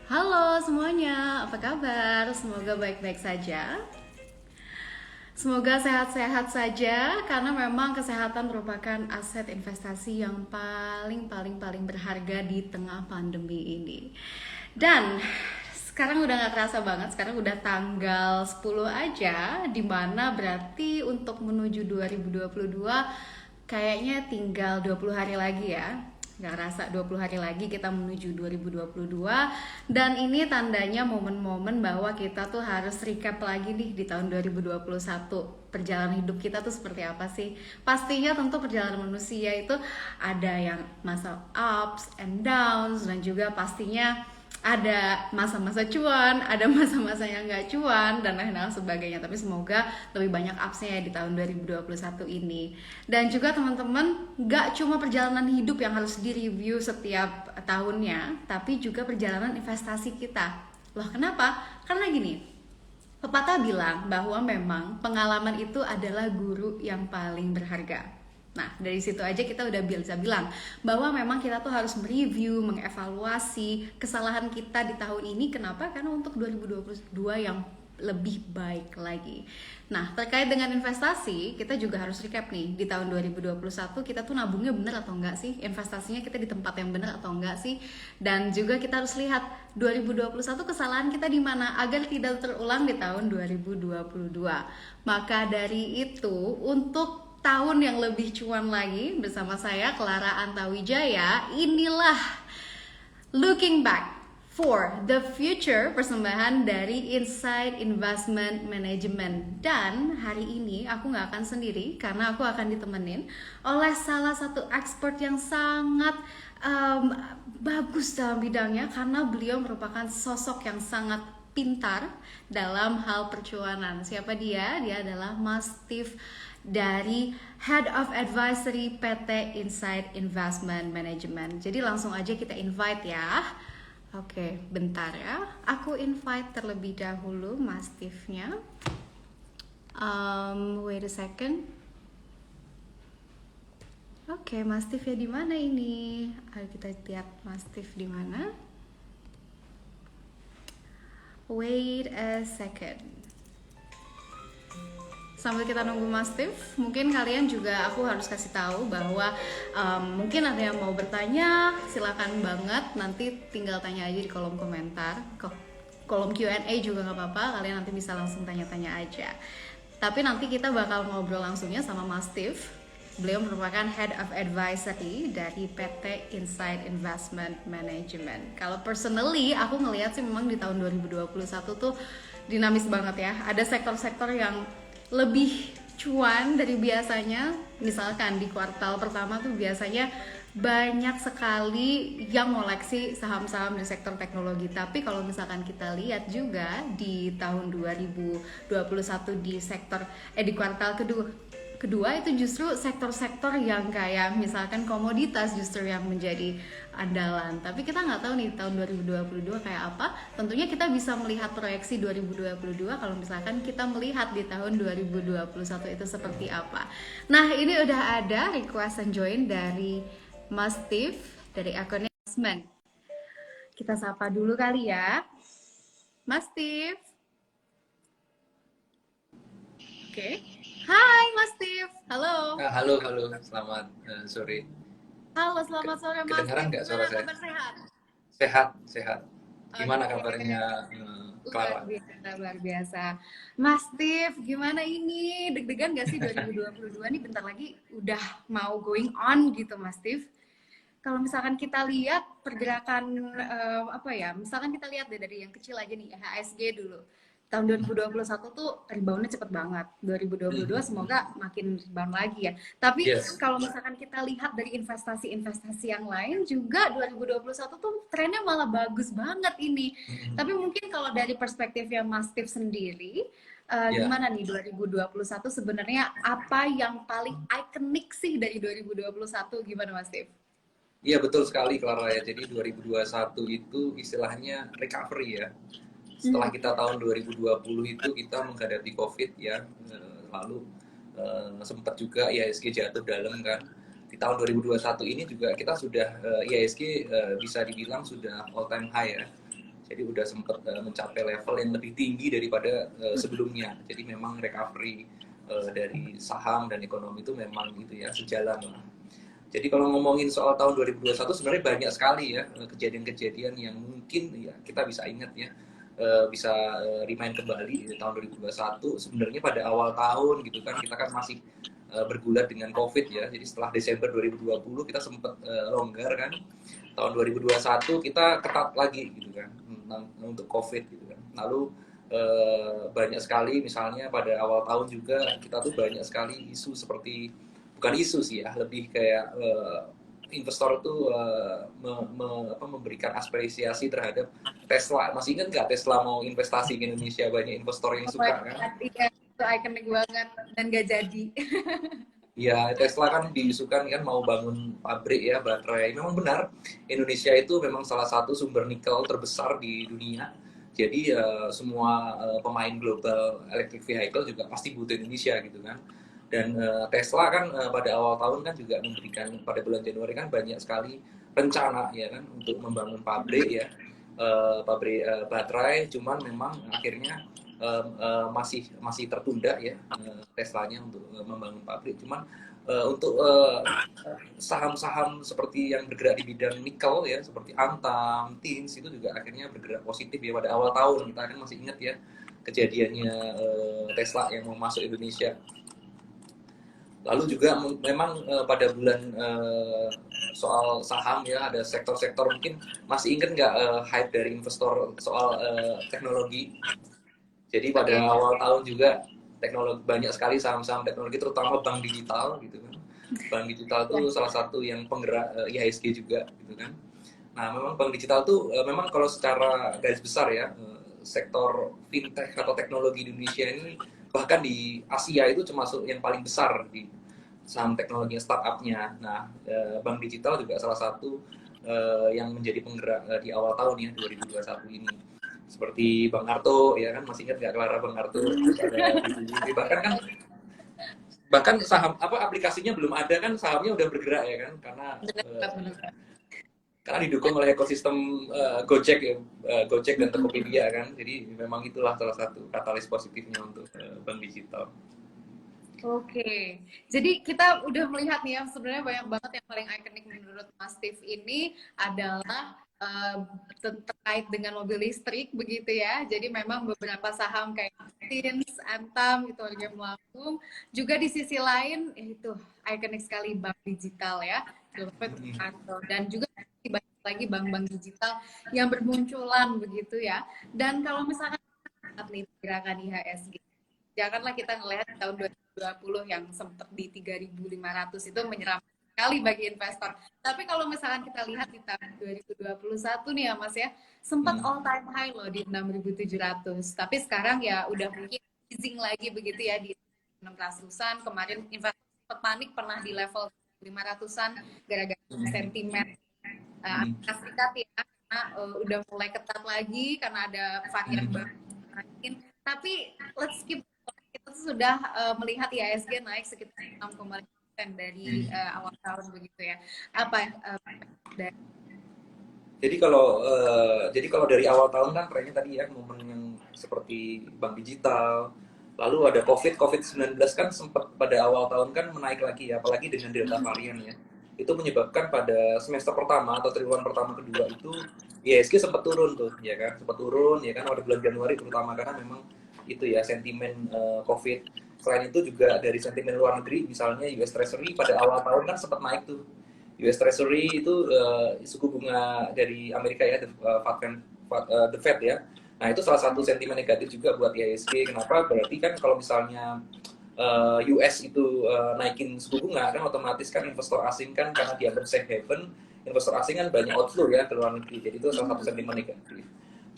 Halo semuanya, apa kabar? Semoga baik-baik saja. Semoga sehat-sehat saja karena memang kesehatan merupakan aset investasi yang paling berharga di tengah pandemi ini. Dan sekarang udah nggak terasa banget, sekarang udah tanggal 10 aja, dimana berarti untuk menuju 2022 kayaknya tinggal 20 hari lagi ya. Nggak rasa 20 hari lagi kita menuju 2022. Dan ini tandanya momen-momen bahwa kita tuh harus recap lagi nih di tahun 2021. Perjalanan hidup kita tuh seperti apa sih? Pastinya tentu perjalanan manusia itu ada yang masa ups and downs, dan juga pastinya ada masa-masa cuan, ada masa-masa yang nggak cuan, dan lain-lain sebagainya. Tapi semoga lebih banyak upsnya ya di tahun 2021 ini. Dan juga teman-teman, nggak cuma perjalanan hidup yang harus direview setiap tahunnya, tapi juga perjalanan investasi kita. Loh kenapa? Karena gini, pepatah bilang bahwa memang pengalaman itu adalah guru yang paling berharga. Nah, dari situ aja kita udah bisa bilang bahwa memang kita tuh harus mereview, mengevaluasi kesalahan kita di tahun ini. Kenapa? Karena untuk 2022 yang lebih baik lagi. Nah, terkait dengan investasi, kita juga harus recap nih. Di tahun 2021 kita tuh nabungnya bener atau enggak sih? Investasinya kita di tempat yang bener atau enggak sih? Dan juga kita harus lihat 2021 kesalahan kita di mana agar tidak terulang di tahun 2022. Maka dari itu, untuk tahun yang lebih cuan lagi bersama saya Clara Antawijaya, inilah Looking Back for the Future, persembahan dari Insight Investment Management. Dan hari ini aku nggak akan sendiri karena aku akan ditemenin oleh salah satu expert yang sangat bagus dalam bidangnya, karena beliau merupakan sosok yang sangat pintar dalam hal percuanan. Siapa dia? Dia adalah Mas Steve dari Head of Advisory PT Insight Investment Management. Jadi langsung aja kita invite ya. Oke, bentar ya. Aku invite terlebih dahulu Mas Steve-nya. Wait a second. Oke, Mas Steve ya di mana ini? Ayo kita lihat Mas Steve di mana. Wait a second. Sambil kita nunggu Mas Steve, mungkin kalian juga aku harus kasih tahu bahwa mungkin ada yang mau bertanya, silakan banget. Nanti tinggal tanya aja di kolom komentar, kolom Q&A juga nggak apa-apa. Kalian nanti bisa langsung tanya-tanya aja. Tapi nanti kita bakal ngobrol langsungnya sama Mas Steve. Beliau merupakan Head of Advisory dari PT Insight Investment Management. Kalau personally, aku ngelihat sih memang di tahun 2021 tuh dinamis banget ya. Ada sektor-sektor yang lebih cuan dari biasanya. Misalkan di kuartal pertama tuh biasanya banyak sekali yang ngoleksi saham-saham di sektor teknologi. Tapi kalau misalkan kita lihat juga di tahun 2021 di sektor di kuartal kedua itu justru sektor-sektor yang kayak misalkan komoditas justru yang menjadi andalan. Tapi kita nggak tahu nih tahun 2022 kayak apa. Tentunya kita bisa melihat proyeksi 2022 kalau misalkan kita melihat di tahun 2021 itu seperti apa. Nah, ini udah ada request and join dari Mas Steve dari akun Investment. Kita sapa dulu kali ya. Mas Steve. Oke. Hai Mas Steve. Halo. Halo, selamat sore. Halo, selamat sore Mas Kedengaran Steve. nggak Gimana suara saya? kabar, sehat? Sehat, sehat. Gimana Oke, kabarnya, luar Clara? biasa, luar biasa. Mas Steve, gimana ini? Deg-degan gak sih 2022 nih bentar lagi udah mau going on gitu Mas Steve? Kalau misalkan kita lihat pergerakan apa ya? Misalkan kita lihat deh dari yang kecil aja nih, HSG dulu. Tahun 2021 tuh reboundnya cepet banget. 2022 semoga makin rebound lagi ya. Tapi Yes. kalau misalkan kita lihat dari investasi-investasi yang lain juga 2021 tuh trennya malah bagus banget ini. Tapi mungkin kalau dari perspektifnya Mas Steve sendiri, Ya, gimana nih 2021 sebenarnya apa yang paling ikonik sih dari 2021, gimana Mas Steve? iya betul sekali Clara ya. Jadi 2021 itu istilahnya recovery ya. Setelah Hmm. kita tahun 2020 itu kita menghadapi COVID ya, lalu sempat juga IHSG jatuh dalam kan. Di tahun 2021 ini juga kita sudah IHSG bisa dibilang sudah all time high ya. Jadi udah sempat mencapai level yang lebih tinggi daripada sebelumnya. Jadi memang recovery dari saham dan ekonomi itu memang gitu ya, sejalan lah. Jadi kalau ngomongin soal tahun 2021 sebenarnya banyak sekali ya kejadian-kejadian yang mungkin ya kita bisa ingat ya, bisa remind kembali di tahun 2021. Sebenarnya pada awal tahun gitu kan kita kan masih bergulat dengan COVID ya. Jadi setelah Desember 2020 kita sempat longgar kan. Tahun 2021 kita ketat lagi gitu kan untuk COVID gitu kan. Lalu banyak sekali misalnya pada awal tahun juga kita tuh banyak sekali isu seperti, bukan isu sih ya, lebih kayak investor tuh memberikan apresiasi terhadap Tesla. Masih ingat nggak Tesla mau investasi ke Indonesia? Banyak investor yang suka kan? Iya, itu ikonik banget dan gak jadi. Ya, Tesla kan diisukan kan mau bangun pabrik ya baterai. Memang benar, Indonesia itu memang salah satu sumber nikel terbesar di dunia. Jadi semua pemain global electric vehicle juga pasti butuh Indonesia gitu kan. Dan Tesla kan pada awal tahun kan juga memberikan, pada bulan Januari kan banyak sekali rencana ya kan untuk membangun pabrik ya, pabrik baterai. Cuman memang akhirnya masih tertunda ya Teslanya untuk membangun pabrik. Cuman untuk saham-saham seperti yang bergerak di bidang nikel ya, seperti Antam, Tins itu juga akhirnya bergerak positif ya pada awal tahun. Kita kan masih ingat ya kejadiannya Tesla yang mau masuk Indonesia. Lalu juga memang pada bulan soal saham ya, ada sektor-sektor mungkin masih ingat nggak hype dari investor soal teknologi. Jadi pada awal tahun juga teknologi, banyak sekali saham-saham teknologi terutama bank digital gitu kan. Bank digital itu salah satu yang penggerak IHSG juga gitu kan. Nah, memang bank digital tuh memang kalau secara garis besar ya sektor fintech atau teknologi di Indonesia ini bahkan di Asia itu termasuk yang paling besar di saham teknologi startupnya. Nah, bank digital juga salah satu yang menjadi penggerak di awal tahun ya 2021 ini. Seperti Bang Arto ya kan, masih ingat nggak Clara Bang Arto bahkan saham apa aplikasinya belum ada kan sahamnya udah bergerak ya kan, karena didukung oleh ekosistem Gojek ya, Gojek dan Tokopedia kan. Jadi memang itulah salah satu katalis positifnya untuk bank digital. Oke, jadi kita udah melihat nih ya, sebenarnya banyak banget yang paling ikonik menurut Mas Steve ini adalah terkait dengan mobil listrik begitu ya. Jadi memang beberapa saham kayak Tins, Antam gitu lagi melambung. Juga di sisi lain itu ikonik sekali bank digital ya, dan juga banyak lagi bank-bank digital yang bermunculan begitu ya. Dan kalau misalkan nih gerakan IHSG, janganlah kita ngelihat tahun 2020 yang sempat di 3.500 itu menyeramkan sekali bagi investor. Tapi kalau misalkan kita lihat di tahun 2021 nih ya Mas ya, sempat all time high loh di 6.700. Tapi sekarang ya udah mungkin easing lagi begitu ya di 600-an. Kemarin investor sempat panik pernah di level 500-an gara-gara sentimen Amerika Serikat ya, karena udah mulai ketat lagi karena ada varian baru. Tapi let's keep, kita sudah melihat IHSG naik sekitar 6,5% dari awal tahun begitu ya. Apa jadi kalau dari awal tahun kan trennya tadi ya momen yang seperti bank digital, lalu ada COVID-19 kan sempat pada awal tahun kan menaik lagi ya, apalagi dengan delta varian ya. Itu menyebabkan pada semester pertama atau triwulan pertama kedua itu IHSG sempat turun tuh ya kan, sempat turun ya kan pada bulan Januari terutama, karena memang itu ya sentimen COVID. Selain itu juga dari sentimen luar negeri, misalnya US Treasury pada awal tahun kan sempat naik tuh. US Treasury itu suku bunga dari Amerika ya, the Fed ya. Nah itu salah satu sentimen negatif juga buat IHSG. Kenapa? Berarti kan kalau misalnya US itu naikin suku bunga kan otomatis kan investor asing kan karena dianggap safe haven, investor asing kan banyak outflow ya ke luar negeri. Jadi itu salah satu sentimen negatif.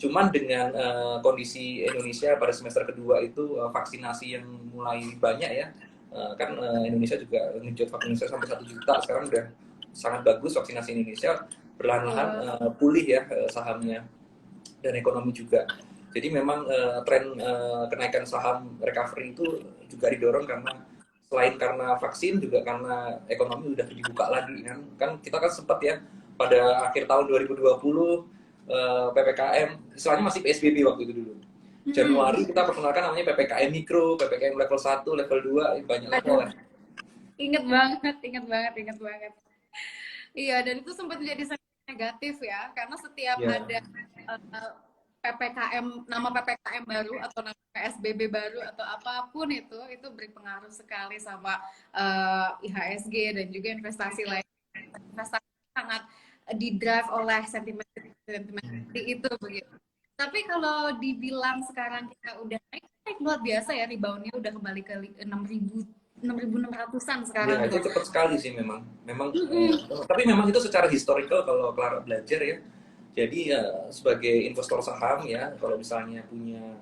Cuman dengan kondisi Indonesia pada semester kedua itu vaksinasi yang mulai banyak ya, kan Indonesia juga ngejot vaksinasi sampai 1 juta, sekarang udah sangat bagus vaksinasi Indonesia, perlahan-lahan pulih ya sahamnya dan ekonomi juga. Jadi memang tren kenaikan saham recovery itu juga didorong karena selain karena vaksin juga karena ekonomi udah dibuka lagi kan. Kan kita kan sempat ya pada akhir tahun 2020 PPKM, istilahnya masih PSBB waktu itu dulu. Januari kita perkenalkan namanya PPKM Mikro, PPKM level 1, level 2, banyak level Aduh, ya. inget banget, inget banget, inget banget. Iya, dan itu sempat jadi sangat negatif ya, karena setiap Ya. ada eh, PPKM, nama PPKM baru atau nama PSBB baru atau apapun itu berpengaruh sekali sama IHSG dan juga investasi lain. Investasi sangat didrive oleh sentimen sentimen seperti itu begitu. Tapi kalau dibilang sekarang kita udah naik, naik luar biasa ya, reboundnya udah kembali ke 6.600-an Ya, sekarang itu tuh. cepat sekali sih memang. Memang, Mm-mm. tapi memang itu secara historical kalau Clara belajar ya. Jadi sebagai investor saham ya, kalau misalnya punya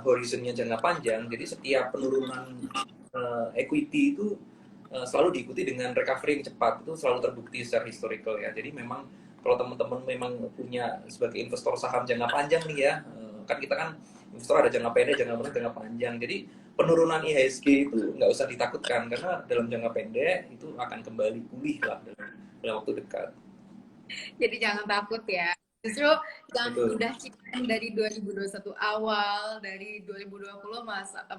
horizonnya jangka panjang, jadi setiap penurunan equity itu selalu diikuti dengan recovery yang cepat. Itu selalu terbukti secara historical ya. Jadi memang kalau teman-teman memang punya sebagai investor saham jangka panjang nih ya, kan kita kan investor ada jangka pendek, jangka menengah, jangka panjang. Jadi penurunan IHSG itu nggak usah ditakutkan karena dalam jangka pendek itu akan kembali pulih lah dalam waktu dekat. Jadi jangan takut ya. Justru yang Betul. udah chicken dari 2021 awal, dari 2020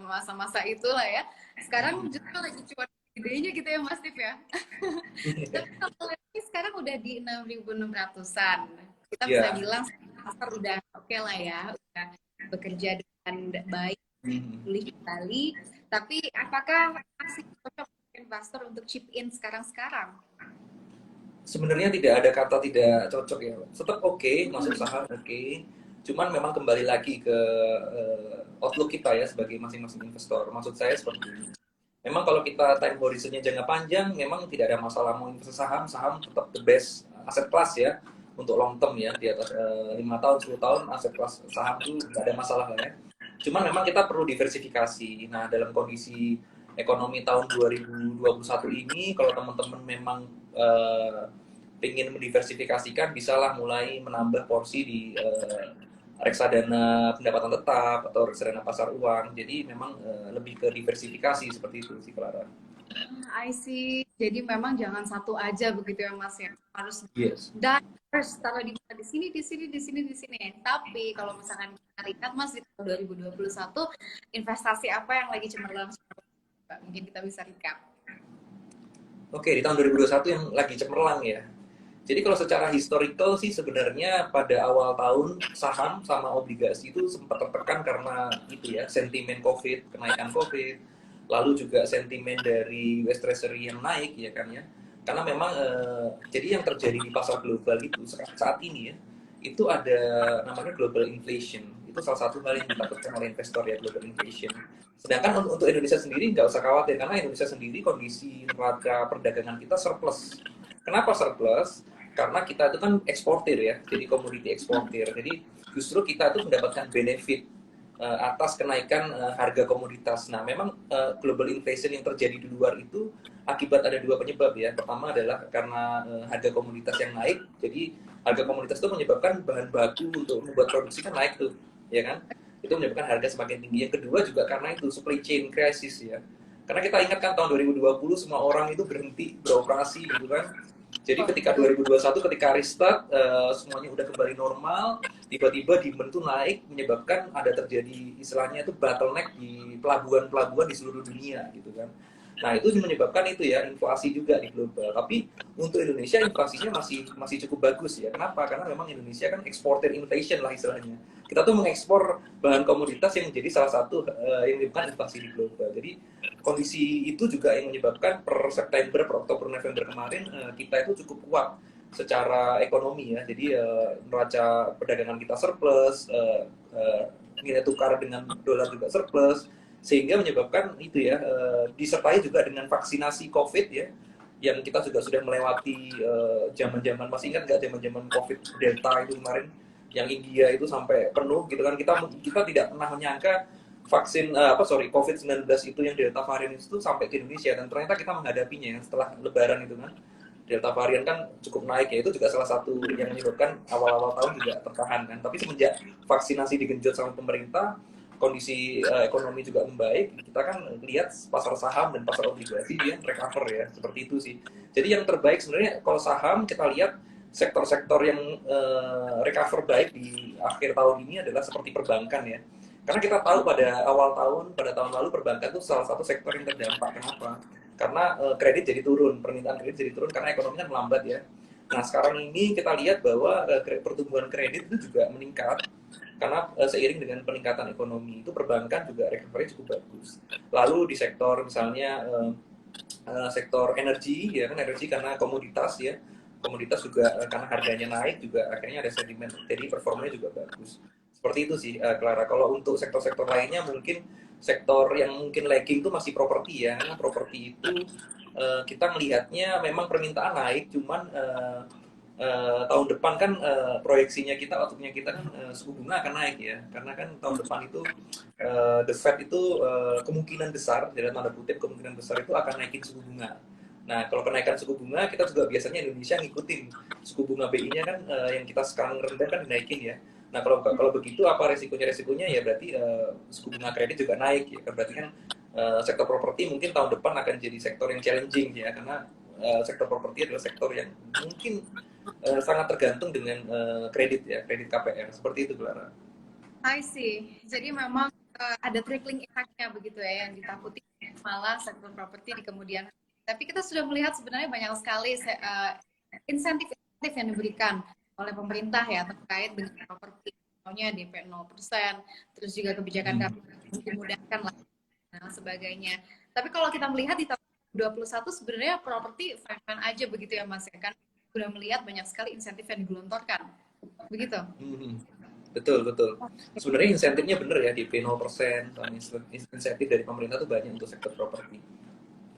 masa-masa itulah ya. Sekarang justru lagi cuan gedenya gitu ya Mas Tif ya. Tapi kalau lihat ini sekarang udah di 6.600-an. Kita bisa Ya. bilang pasar udah oke lah ya, udah bekerja dengan baik, pulih kembali. Tapi apakah masih cocok investor untuk chip in sekarang-sekarang? Sebenarnya tidak ada kata tidak cocok ya. Tetap oke, masuk saham oke. Cuman memang kembali lagi ke outlook kita ya sebagai masing-masing investor. Maksud saya seperti ini. Memang kalau kita time horizonnya jangka panjang, memang tidak ada masalah mau investasi saham, saham tetap the best aset kelas ya untuk long term ya di atas 5 tahun, 10 tahun aset kelas saham itu nggak ada masalah lah ya. Cuman memang kita perlu diversifikasi. Nah, dalam kondisi ekonomi tahun 2021 ini, kalau teman-teman memang ingin mendiversifikasikan, bisalah mulai menambah porsi di reksadana pendapatan tetap atau reksadana pasar uang. Jadi memang lebih ke diversifikasi seperti itu sih Clara. I see. Jadi memang jangan satu aja begitu ya Mas ya. Harus Yes. diverse, taruh di mana? Di sini, di sini, di sini, di sini. Tapi kalau misalkan kita lihat Mas di tahun 2021 investasi apa yang lagi cemerlang? Mungkin kita bisa recap. Oke, di tahun 2021 yang lagi cemerlang ya. Jadi kalau secara historical sih sebenarnya pada awal tahun saham sama obligasi itu sempat tertekan karena itu ya, sentimen COVID, kenaikan COVID, lalu juga sentimen dari US Treasury yang naik ya kan ya. Karena memang jadi yang terjadi di pasar global itu saat ini ya, itu ada namanya global inflation. Itu salah satu hal yang ditakutkan oleh investor ya, global inflation. Sedangkan untuk Indonesia sendiri nggak usah khawatir karena Indonesia sendiri kondisi neraca perdagangan kita surplus. Kenapa surplus? Karena kita itu kan eksportir ya, jadi komoditi eksportir. Jadi justru kita itu mendapatkan benefit atas kenaikan harga komoditas. Nah, memang global inflation yang terjadi di luar itu akibat ada dua penyebab ya. Pertama adalah karena harga komoditas yang naik. Jadi harga komoditas itu menyebabkan bahan baku untuk membuat produksi kan naik tuh, ya kan? Itu menyebabkan harga semakin tinggi. Yang kedua juga karena itu supply chain crisis ya. Karena kita ingat kan tahun 2020 semua orang itu berhenti beroperasi gitu kan. Jadi ketika 2021 ketika restart semuanya udah kembali normal, tiba-tiba demand tuh naik menyebabkan ada terjadi istilahnya itu bottleneck di pelabuhan-pelabuhan di seluruh dunia gitu kan. Nah, itu menyebabkan itu ya inflasi juga di global. Tapi untuk Indonesia inflasinya masih masih cukup bagus ya. Kenapa? Karena memang Indonesia kan eksportir inflation lah istilahnya. Kita tuh mengekspor bahan komoditas yang menjadi salah satu yang menyebabkan inflasi di global. Jadi kondisi itu juga yang menyebabkan per September, per Oktober, November kemarin kita itu cukup kuat secara ekonomi ya. Jadi neraca perdagangan kita surplus, nilai tukar dengan dolar juga surplus, sehingga menyebabkan itu ya disertai juga dengan vaksinasi COVID ya, yang kita juga sudah melewati zaman-zaman masih ingat nggak zaman-zaman COVID Delta itu kemarin yang India itu sampai penuh gitu kan, kita tidak pernah menyangka vaksin COVID-19 itu yang Delta varian itu sampai ke Indonesia, dan ternyata kita menghadapinya ya, setelah Lebaran itu kan Delta varian kan cukup naik ya, itu juga salah satu yang menyebabkan awal-awal tahun juga tertahan kan. Tapi semenjak vaksinasi digenjot sama pemerintah, kondisi ekonomi juga membaik, kita kan lihat pasar saham dan pasar obligasi dia recover ya, seperti itu sih. Jadi yang terbaik sebenarnya kalau saham kita lihat sektor-sektor yang recover baik di akhir tahun ini adalah seperti perbankan ya. Karena kita tahu pada awal tahun, pada tahun lalu perbankan itu salah satu sektor yang terdampak. Kenapa? Karena kredit jadi turun, permintaan kredit jadi turun karena ekonomi kan melambat ya. Nah sekarang ini kita lihat bahwa pertumbuhan kredit itu juga meningkat karena seiring dengan peningkatan ekonomi itu perbankan juga recovery cukup bagus. Lalu di sektor misalnya sektor energi ya kan, energi karena komoditas ya, komoditas juga karena harganya naik juga akhirnya ada sentimen, jadi performanya juga bagus. Seperti itu sih Clara. Kalau untuk sektor-sektor lainnya mungkin sektor yang mungkin lagging itu masih properti ya, karena properti itu kita melihatnya memang permintaan naik, cuman tahun depan kan proyeksinya kita, outlooknya kita kan suku bunga akan naik ya, karena kan tahun depan itu the Fed itu kemungkinan besar, dalam tanda kutip kemungkinan besar itu akan naikin suku bunga. Nah kalau kenaikan suku bunga kita juga biasanya Indonesia ngikutin suku bunga BI-nya kan yang kita sekarang rendah kan dinaikin ya. Nah kalau begitu apa resikonya ya berarti suku bunga kredit juga naik ya. Berarti kan sektor properti mungkin tahun depan akan jadi sektor yang challenging ya, karena sektor properti adalah sektor yang mungkin sangat tergantung dengan kredit ya, kredit KPR. Seperti itu Clara. I see. Jadi memang ada trickling effect-nya begitu ya, yang ditakuti malah sektor properti di kemudian. Tapi kita sudah melihat sebenarnya banyak sekali insentif-insentif yang diberikan oleh pemerintah ya terkait dengan properti. Contohnya DP 0%, terus juga kebijakan KPR dimudahkan lah dan sebagainya. Tapi kalau kita melihat di tahun 2021 sebenarnya properti fine-fine aja begitu ya Mas ya kan. Sudah melihat banyak sekali insentif yang digelontorkan. Begitu. Betul, betul. Sebenarnya insentifnya bener ya, DP 0%, insentif dari pemerintah tuh banyak untuk sektor properti.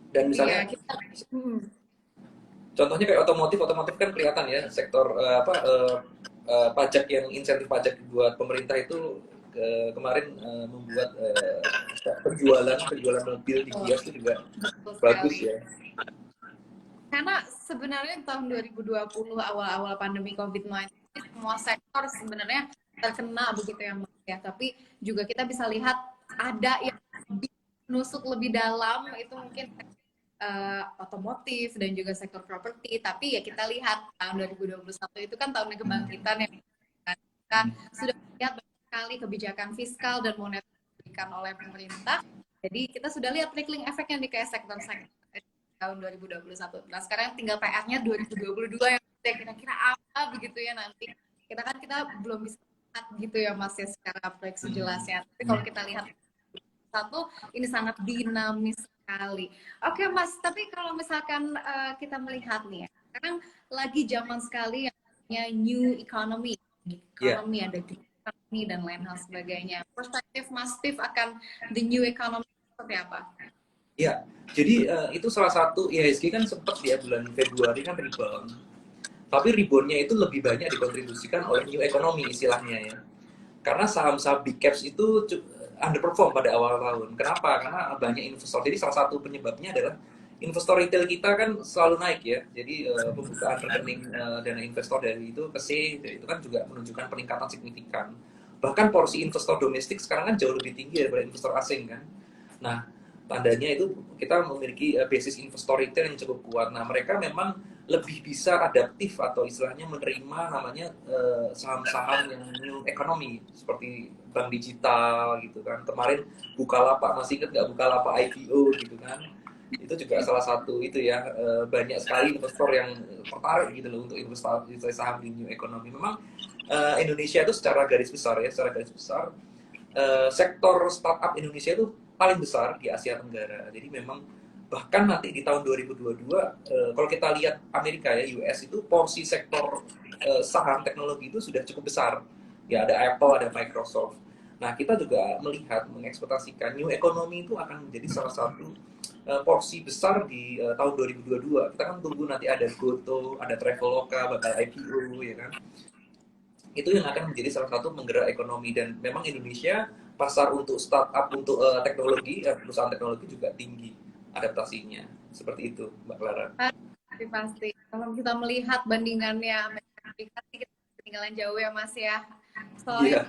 Dan misalnya, Iya, kita, contohnya kayak otomotif kan kelihatan ya, sektor pajak yang insentif pajak buat pemerintah itu kemarin membuat penjualan mobil di kios itu juga betul bagus sekali. ya. Karena sebenarnya tahun 2020 awal-awal pandemi COVID-19 semua sektor sebenarnya terkena begitu ya Mas ya. Tapi juga kita bisa lihat ada yang nusuk lebih dalam itu mungkin otomotif dan juga sektor properti. Tapi ya kita lihat tahun 2021 itu kan tahun kebangkitan yang kita sudah lihat banyak sekali kebijakan fiskal dan moneter diberikan oleh pemerintah. Jadi kita sudah lihat trickling efek yang di kayak sektor-sektor tahun 2021. Nah sekarang tinggal PR-nya 2022 yang kira-kira apa begitu ya nanti. Kita belum bisa lihat gitu ya Mas ya secara proyeksi jelasnya. Tapi kalau kita lihat satu ini sangat dinamis sekali. Oke Mas, tapi kalau misalkan kita melihat nih ya, sekarang lagi zaman sekali yang namanya new economy. Economy ada green economy dan lain hal sebagainya. Perspektif Mas Steve akan the new economy seperti apa? Ya, jadi itu salah satu IHSG kan sempat ya bulan Februari kan rebound. Tapi reboundnya itu lebih banyak dikontribusikan oleh new economy istilahnya ya. Karena saham-saham big caps itu underperform pada awal tahun. Kenapa? Karena banyak investor. Jadi salah satu penyebabnya adalah investor retail kita kan selalu naik ya. Jadi pembukaan rekening dana investor dari itu ke C, itu kan juga menunjukkan peningkatan signifikan. Bahkan porsi investor domestik sekarang kan jauh lebih tinggi daripada investor asing kan. Nah, tandanya itu kita memiliki basis investor retail yang cukup kuat. Nah, mereka memang lebih bisa adaptif atau istilahnya menerima namanya saham-saham yang new economy seperti bank digital gitu kan. Kemarin Bukalapak, masih ingat nggak Bukalapak IPO gitu kan? Itu juga salah satu itu ya, banyak sekali investor yang tertarik gitu loh untuk investasi saham di new economy. Memang Indonesia itu secara garis besar ya, secara garis besar sektor startup Indonesia itu paling besar di Asia Tenggara. Jadi memang bahkan nanti di tahun 2022 kalau kita lihat Amerika ya, US itu porsi sektor saham teknologi itu sudah cukup besar. Ya ada Apple, ada Microsoft. Nah, kita juga melihat mengekspektasikan new economy itu akan menjadi salah satu porsi besar di tahun 2022. Kita kan tunggu nanti ada Goto, ada Traveloka, bakal IPO ya kan. Itu yang akan menjadi salah satu penggerak ekonomi, dan memang Indonesia pasar untuk startup untuk teknologi perusahaan teknologi juga tinggi adaptasinya, seperti itu Mbak Clara. Pasti kalau kita melihat bandingannya Amerika Serikat kita ketinggalan jauh ya Mas ya. Soalnya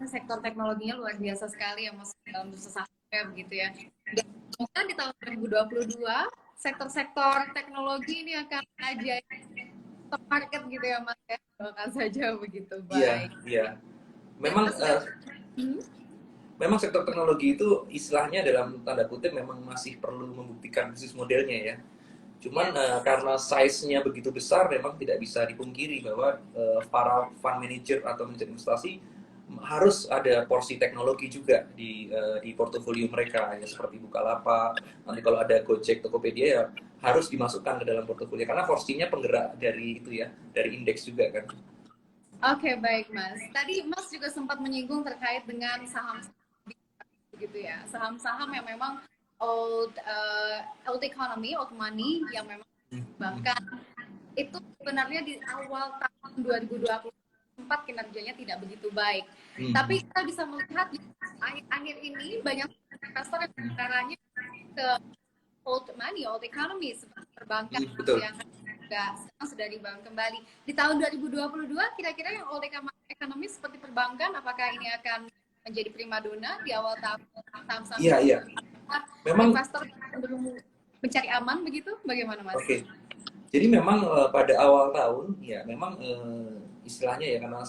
sektor teknologinya luar biasa sekali ya Mas dalam bursa sahamnya begitu ya. Dan di tahun 2022 sektor-sektor teknologi ini akan aja stock market gitu ya Mas ya. Doakan saja begitu. Iya, Baik. iya. Dan Memang Mas sudah hmm? memang sektor teknologi itu istilahnya dalam tanda kutip memang masih perlu membuktikan bisnis modelnya ya. Cuman Yes. karena size-nya begitu besar, memang tidak bisa dipungkiri bahwa para fund manager atau manajer investasi harus ada porsi teknologi juga di portofolio mereka ya, seperti Bukalapak. Nanti kalau ada Gojek, Tokopedia ya harus dimasukkan ke dalam portofolio karena porsinya penggerak dari itu ya, dari indeks juga kan. Oke, baik Mas. Tadi Mas juga sempat menyinggung terkait dengan saham-saham gitu ya. Saham-saham yang memang old economy, old money yang memang bahkan itu sebenarnya di awal tahun 2024 kinerjanya tidak begitu baik. Tapi kita bisa melihat di akhir-akhir ini banyak investor yang berarahnya ke old money, old economy seperti perbankan Betul. yang juga sekarang sudah dibangun kembali. Di tahun 2022 kira-kira yang old economy seperti perbankan apakah ini akan menjadi primadona di awal tahun saham-saham Iya, iya. Memang investor belum mencari aman begitu? Bagaimana Mas? oke. Jadi memang pada awal tahun ya memang istilahnya ya karena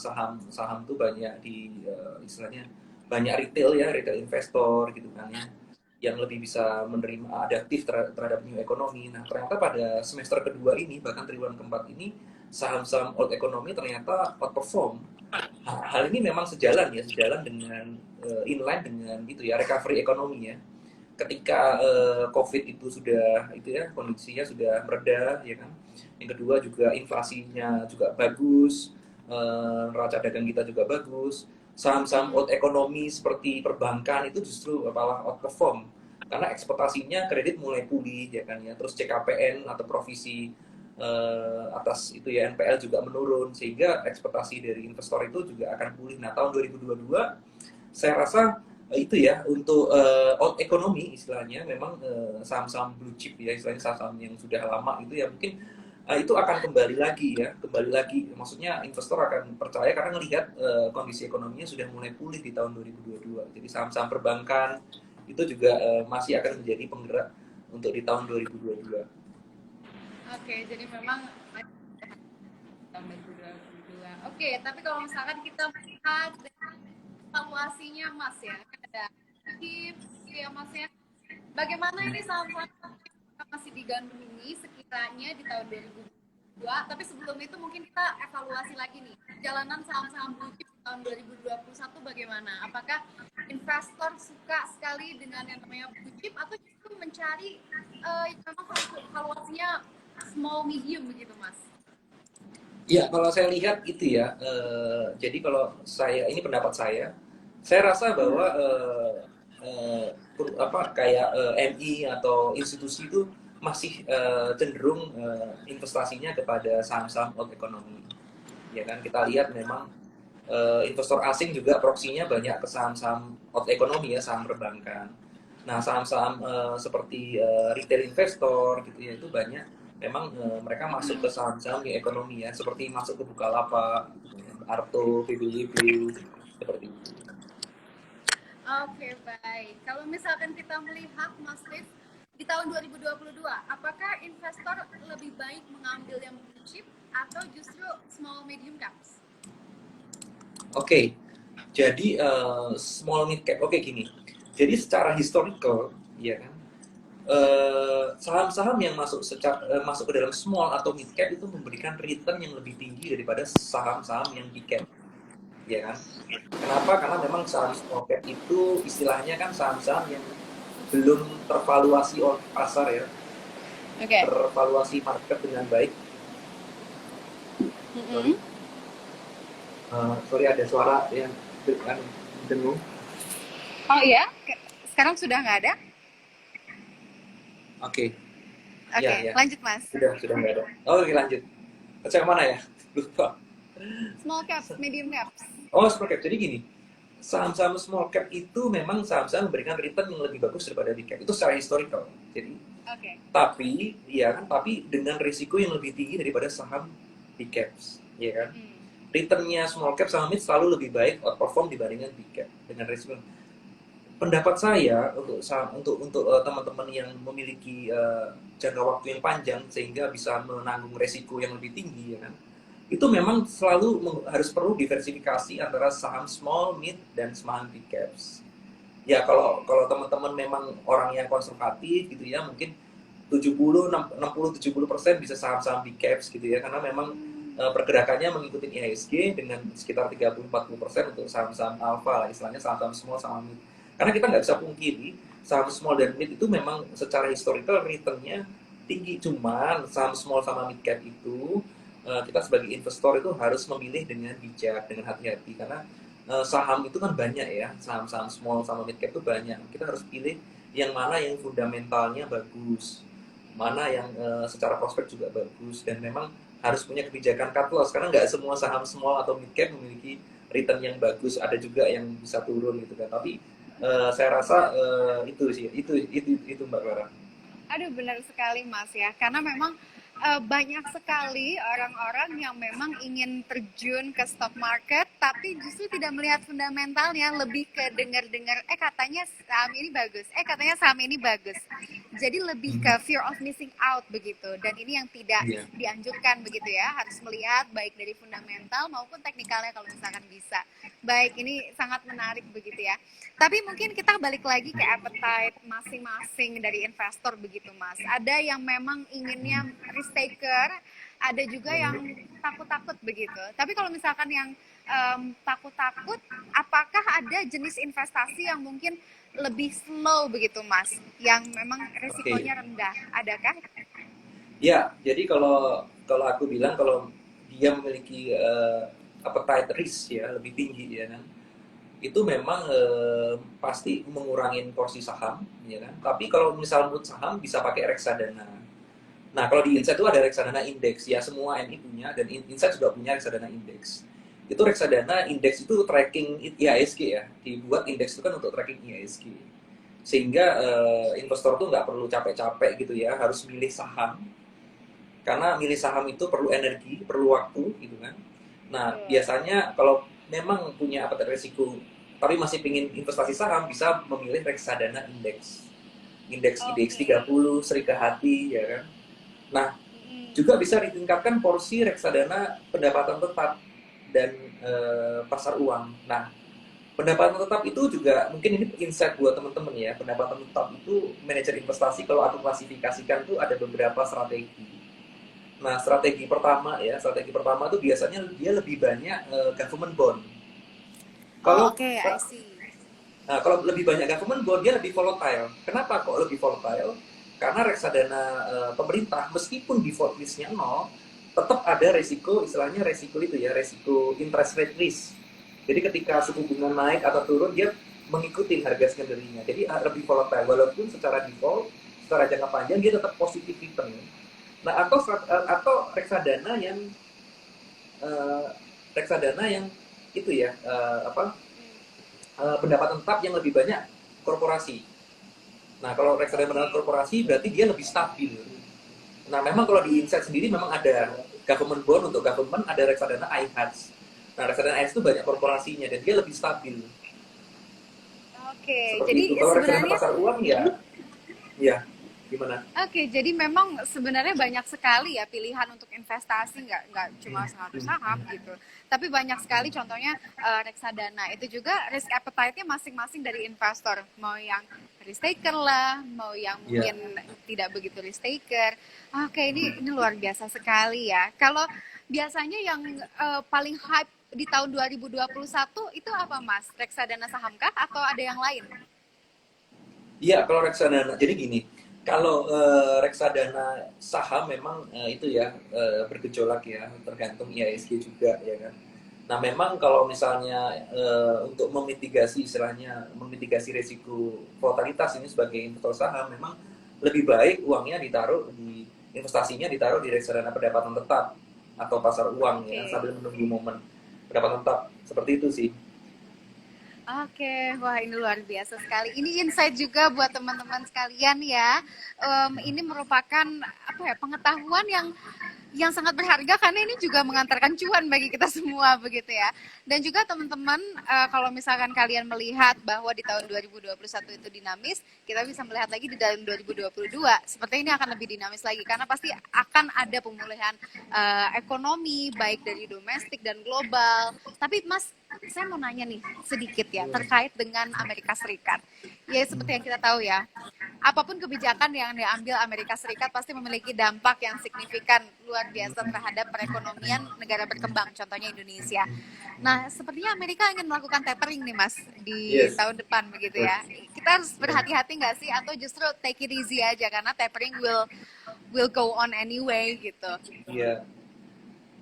saham tuh banyak di istilahnya banyak retail ya, retail investor gitu kan ya, yang lebih bisa menerima adaptif terhadap new economy. Nah ternyata pada semester kedua ini bahkan triwulan keempat ini saham-saham old economy ternyata outperform. Hal ini memang sejalan ya, sejalan dengan inline dengan itu ya recovery ekonomi ya. Ketika COVID itu sudah itu ya kondisinya sudah mereda ya kan. Yang kedua juga inflasinya juga bagus, neraca dagang kita juga bagus. Saham-saham old economy seperti perbankan itu justru malah outperform karena ekspektasinya kredit mulai pulih ya kan ya. Terus CKPN atau provisi atas itu ya NPL juga menurun sehingga ekspektasi dari investor itu juga akan pulih. Nah tahun 2022 saya rasa itu ya untuk old economy istilahnya memang saham-saham blue chip ya istilahnya saham-saham yang sudah lama itu ya mungkin itu akan kembali lagi ya kembali lagi maksudnya investor akan percaya karena melihat kondisi ekonominya sudah mulai pulih di tahun 2022 jadi saham-saham perbankan itu juga masih akan menjadi penggerak untuk di tahun 2022. Oke, jadi memang tahun 2022. Oke, tapi kalau misalkan kita melihat valuasinya Mas ya, ada tips ya Mas ya. Bagaimana ini saham-saham masih digandrungi sekiranya di tahun 2022, tapi sebelum itu mungkin kita evaluasi lagi nih. Perjalanan saham-saham blue chip tahun 2021 bagaimana? Apakah investor suka sekali dengan yang namanya blue chip atau justru mencari yang memang valuasinya small medium begitu Mas? Ya, kalau saya lihat itu ya, jadi kalau saya, ini pendapat saya rasa bahwa apa kayak MI atau institusi itu masih cenderung investasinya kepada saham-saham old economy. Ya kan, kita lihat memang investor asing juga proksinya banyak ke saham-saham old economy ya, saham perbankan. Nah, saham-saham seperti retail investor gitu ya, itu banyak memang mereka masuk ke saham-saham di ekonomi ya, seperti masuk ke Bukalapak, Arto, PBYP, seperti itu. Oke, baik. Kalau misalkan kita melihat Mas Rif di tahun 2022, apakah investor lebih baik mengambil yang blue chip atau justru small medium caps? Oke, jadi small mid cap, oke gini. Jadi secara historical, ya kan, saham-saham yang masuk ke dalam small atau mid cap itu memberikan return yang lebih tinggi daripada saham-saham yang big cap, ya kan? Kenapa? Karena memang saham small cap itu istilahnya kan saham-saham yang belum tervaluasi oleh pasar ya, tervaluasi market dengan baik. Sorry ada suara yang dengung. Oh iya, sekarang sudah nggak ada? Oke. Oke, Ya, ya. lanjut Mas. Sudah nggak ada. Oh, oke lanjut. Saya kemana ya? Lupa. Small caps, medium caps. Oh, small cap. Jadi gini, saham-saham small cap itu memang saham-saham memberikan return yang lebih bagus daripada big cap. Itu secara historical. Jadi, tapi, ya kan, tapi dengan risiko yang lebih tinggi daripada saham big caps, ya kan? Returnnya small cap sama mid selalu lebih baik outperform dibandingkan big cap dengan risiko. pendapat saya untuk teman-teman yang memiliki jangka waktu yang panjang sehingga bisa menanggung resiko yang lebih tinggi, ya kan? Itu memang selalu harus perlu diversifikasi antara saham small, mid, dan saham big caps. Ya kalau teman-teman memang orang yang konservatif gitu ya, mungkin 60-70% bisa saham-saham big caps gitu ya, karena memang pergerakannya mengikuti IHSG dengan sekitar 30-40% untuk saham-saham alpha, istilahnya saham-saham small sama mid. Karena kita nggak bisa pungkiri saham small dan mid itu memang secara historical returnnya tinggi, cuman saham small sama mid cap itu kita sebagai investor itu harus memilih dengan bijak, dengan hati-hati, karena saham itu kan banyak ya, saham-saham small sama mid cap itu banyak. Kita harus pilih yang mana yang fundamentalnya bagus, mana yang secara prospek juga bagus, dan memang harus punya kebijakan cut loss, karena nggak semua saham small atau mid cap memiliki return yang bagus, ada juga yang bisa turun gitu kan. Tapi saya rasa itu sih, itu Mbak Clara. Aduh, benar sekali Mas ya, karena memang banyak sekali orang-orang yang memang ingin terjun ke stock market tapi justru tidak melihat fundamentalnya, lebih ke dengar-dengar katanya saham ini bagus, katanya saham ini bagus. Jadi lebih ke fear of missing out begitu, dan ini yang tidak Iya. dianjurkan begitu ya, harus melihat baik dari fundamental maupun teknikalnya kalau misalkan bisa. Baik, ini sangat menarik begitu ya. Tapi mungkin kita balik lagi ke appetite masing-masing dari investor begitu Mas. Ada yang memang inginnya risk taker, ada juga yang takut-takut begitu. Tapi kalau misalkan yang takut-takut, apakah ada jenis investasi yang mungkin lebih slow begitu Mas, yang memang Oke. risikonya rendah, adakah? Ya, jadi kalau kalau aku bilang kalau dia memiliki appetite risk ya lebih tinggi ya kan, itu memang pasti mengurangi porsi saham, ya kan. Tapi kalau misal menurut saham bisa pakai reksadana. Nah, kalau di Insight itu ada reksadana indeks, ya semua MI punya, dan Insight juga punya reksadana indeks. Itu reksadana indeks itu tracking IHSG ya, dibuat indeks itu kan untuk tracking IHSG. Sehingga investor tuh nggak perlu capek-capek gitu ya, harus milih saham. Karena milih saham itu perlu energi, perlu waktu gitu kan. Nah, biasanya kalau memang punya appetite risiko, tapi masih ingin investasi saham, bisa memilih reksadana indeks. Indeks IDX Oke. 30, Serika Hati, ya kan. Nah, juga bisa ditingkatkan porsi reksadana pendapatan tetap dan pasar uang. Nah, pendapatan tetap itu juga mungkin ini insight buat teman-teman ya. Pendapatan tetap itu manajer investasi kalau aku klasifikasikan tuh ada beberapa strategi. Nah, strategi pertama tuh biasanya dia lebih banyak government bond. Oh, Kalau oke, I see. Nah, kalau lebih banyak government bond, dia lebih volatile. Kenapa kok lebih volatile? Karena reksadana pemerintah, meskipun default risk-nya nol, tetap ada resiko, istilahnya resiko itu ya, resiko interest rate risk. Jadi ketika suku bunga naik atau turun, dia mengikuti harga secondary-nya. Jadi lebih volatile, walaupun secara default, secara jangka panjang, dia tetap positif return. Nah, atau eh, reksadana yang itu ya, pendapatan tetap yang lebih banyak korporasi. Nah, kalau reksadana Oke. pendapatan korporasi berarti dia lebih stabil. Nah, memang kalau di Insight sendiri memang ada government bond untuk government, ada reksadana iHADS. Nah, reksadana iHADS itu banyak korporasinya dan dia lebih stabil. Oke, Seperti jadi itu. Kalau reksadana sebenarnya pasar uang ya gimana? Oke, jadi memang sebenarnya banyak sekali ya pilihan untuk investasi, nggak cuma satu saham gitu. Tapi banyak sekali contohnya reksadana. Itu juga risk appetite-nya masing-masing dari investor. Mau yang risk taker lah, mau yang Ya. mungkin tidak begitu risk taker. Oke, ini luar biasa sekali ya. Kalau biasanya yang paling hype di tahun 2021 itu apa Mas? Reksadana sahamkah atau ada yang lain? Iya, kalau reksadana. Jadi gini, kalau reksadana saham memang itu ya bergejolak ya, tergantung IHSG juga ya kan. Nah, memang kalau misalnya untuk memitigasi istilahnya memitigasi risiko volatilitas ini sebagai investor saham, memang lebih baik uangnya ditaruh di investasinya ditaruh di reksadana pendapatan tetap atau pasar uang ya, Oke. sambil menunggu momen pendapatan tetap. Seperti itu sih. Oke, wah ini luar biasa sekali. Ini insight juga buat teman-teman sekalian ya. Ini merupakan apa ya, pengetahuan yang yang sangat berharga karena ini juga mengantarkan cuan bagi kita semua begitu ya. Dan juga teman-teman kalau misalkan kalian melihat bahwa di tahun 2021 itu dinamis, kita bisa melihat lagi di tahun 2022 seperti ini akan lebih dinamis lagi karena pasti akan ada pemulihan ekonomi baik dari domestik dan global. Tapi Mas, saya mau nanya nih sedikit ya terkait dengan Amerika Serikat. Ya seperti yang kita tahu ya, apapun kebijakan yang diambil Amerika Serikat pasti memiliki dampak yang signifikan luar biasa terhadap perekonomian negara berkembang, contohnya Indonesia. Nah, sepertinya Amerika ingin melakukan tapering nih Mas di Yes. tahun depan begitu ya. Kita harus berhati-hati nggak sih atau justru take it easy aja karena tapering will go on anyway gitu. Iya.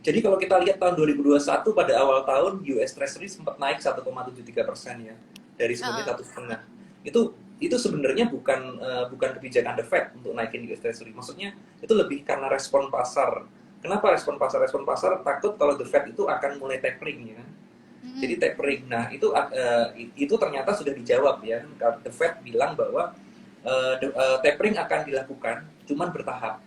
Jadi kalau kita lihat tahun 2021 pada awal tahun US Treasury sempat naik 1,73% ya, dari sebelumnya 1,5. Itu sebenarnya bukan kebijakan The Fed untuk naikin US Treasury. Maksudnya itu lebih karena respon pasar. Kenapa respon pasar? Respon pasar takut kalau The Fed itu akan mulai tapering ya. Jadi tapering. Nah, itu ternyata sudah dijawab ya. The Fed bilang bahwa tapering akan dilakukan, cuman bertahap.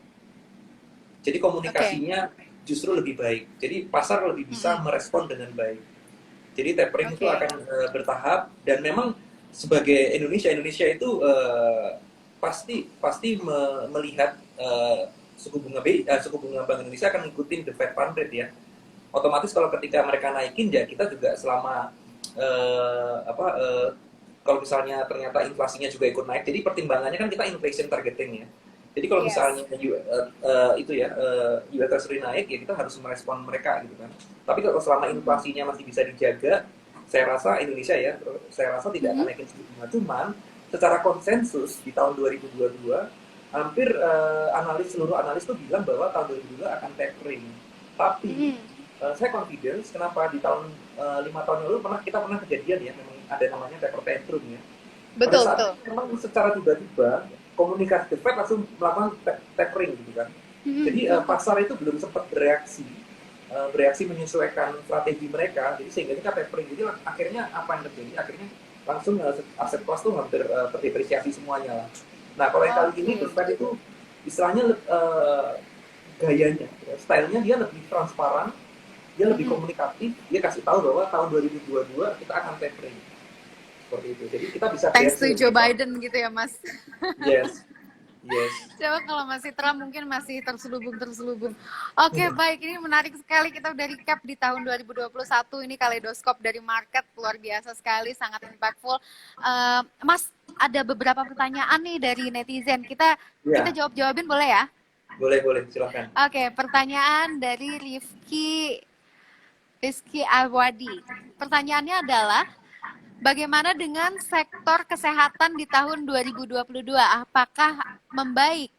Jadi komunikasinya justru lebih baik. Jadi pasar lebih bisa merespon dengan baik. Jadi tapering itu akan bertahap dan memang sebagai Indonesia itu pasti melihat suku bunga Bank Indonesia akan ngikutin the Fed Fund Rate ya. Otomatis kalau ketika mereka naikin ya kita juga selama kalau misalnya ternyata inflasinya juga ikut naik. Jadi pertimbangannya kan kita inflation targeting ya. Jadi kalau misalnya US Treasury naik ya kita harus merespon mereka gitu kan. Tapi kalau selama inflasinya masih bisa dijaga, saya rasa tidak akan naikin suku bunga. Cuman secara konsensus di tahun 2022 hampir seluruh analis tuh bilang bahwa tahun 2022 akan tapering. Tapi saya confidence kenapa di tahun 5 tahun lalu kita pernah kejadian ya, memang ada namanya taper tantrum ya. Betul. Memang secara tiba-tiba komunikasi The Fed langsung melakukan tapering gitu kan. Jadi pasar itu belum sempat bereaksi menyesuaikan strategi mereka, jadi sehingga kita tapering. Jadi akhirnya apa yang terjadi? Akhirnya langsung aset kelas tuh hampir terdepresiasi semuanya lah. Nah kalau yang kali ini The Fed itu istilahnya gayanya, stylenya dia lebih transparan, dia lebih komunikatif, dia kasih tahu bahwa tahun 2022 kita akan tapering. Seperti itu. Jadi kita bisa thanks to Joe Biden gitu ya Mas. Yes. Coba kalau masih Trump mungkin masih terselubung. Oke, baik, ini menarik sekali, kita udah recap di tahun 2021 ini kaleidoskop dari market luar biasa sekali, sangat impactful. Mas, ada beberapa pertanyaan nih dari netizen. Kita jawabin boleh ya? Boleh, silakan. Oke, pertanyaan dari Rizky Awadi. Pertanyaannya adalah, bagaimana dengan sektor kesehatan di tahun 2022? Apakah membaik?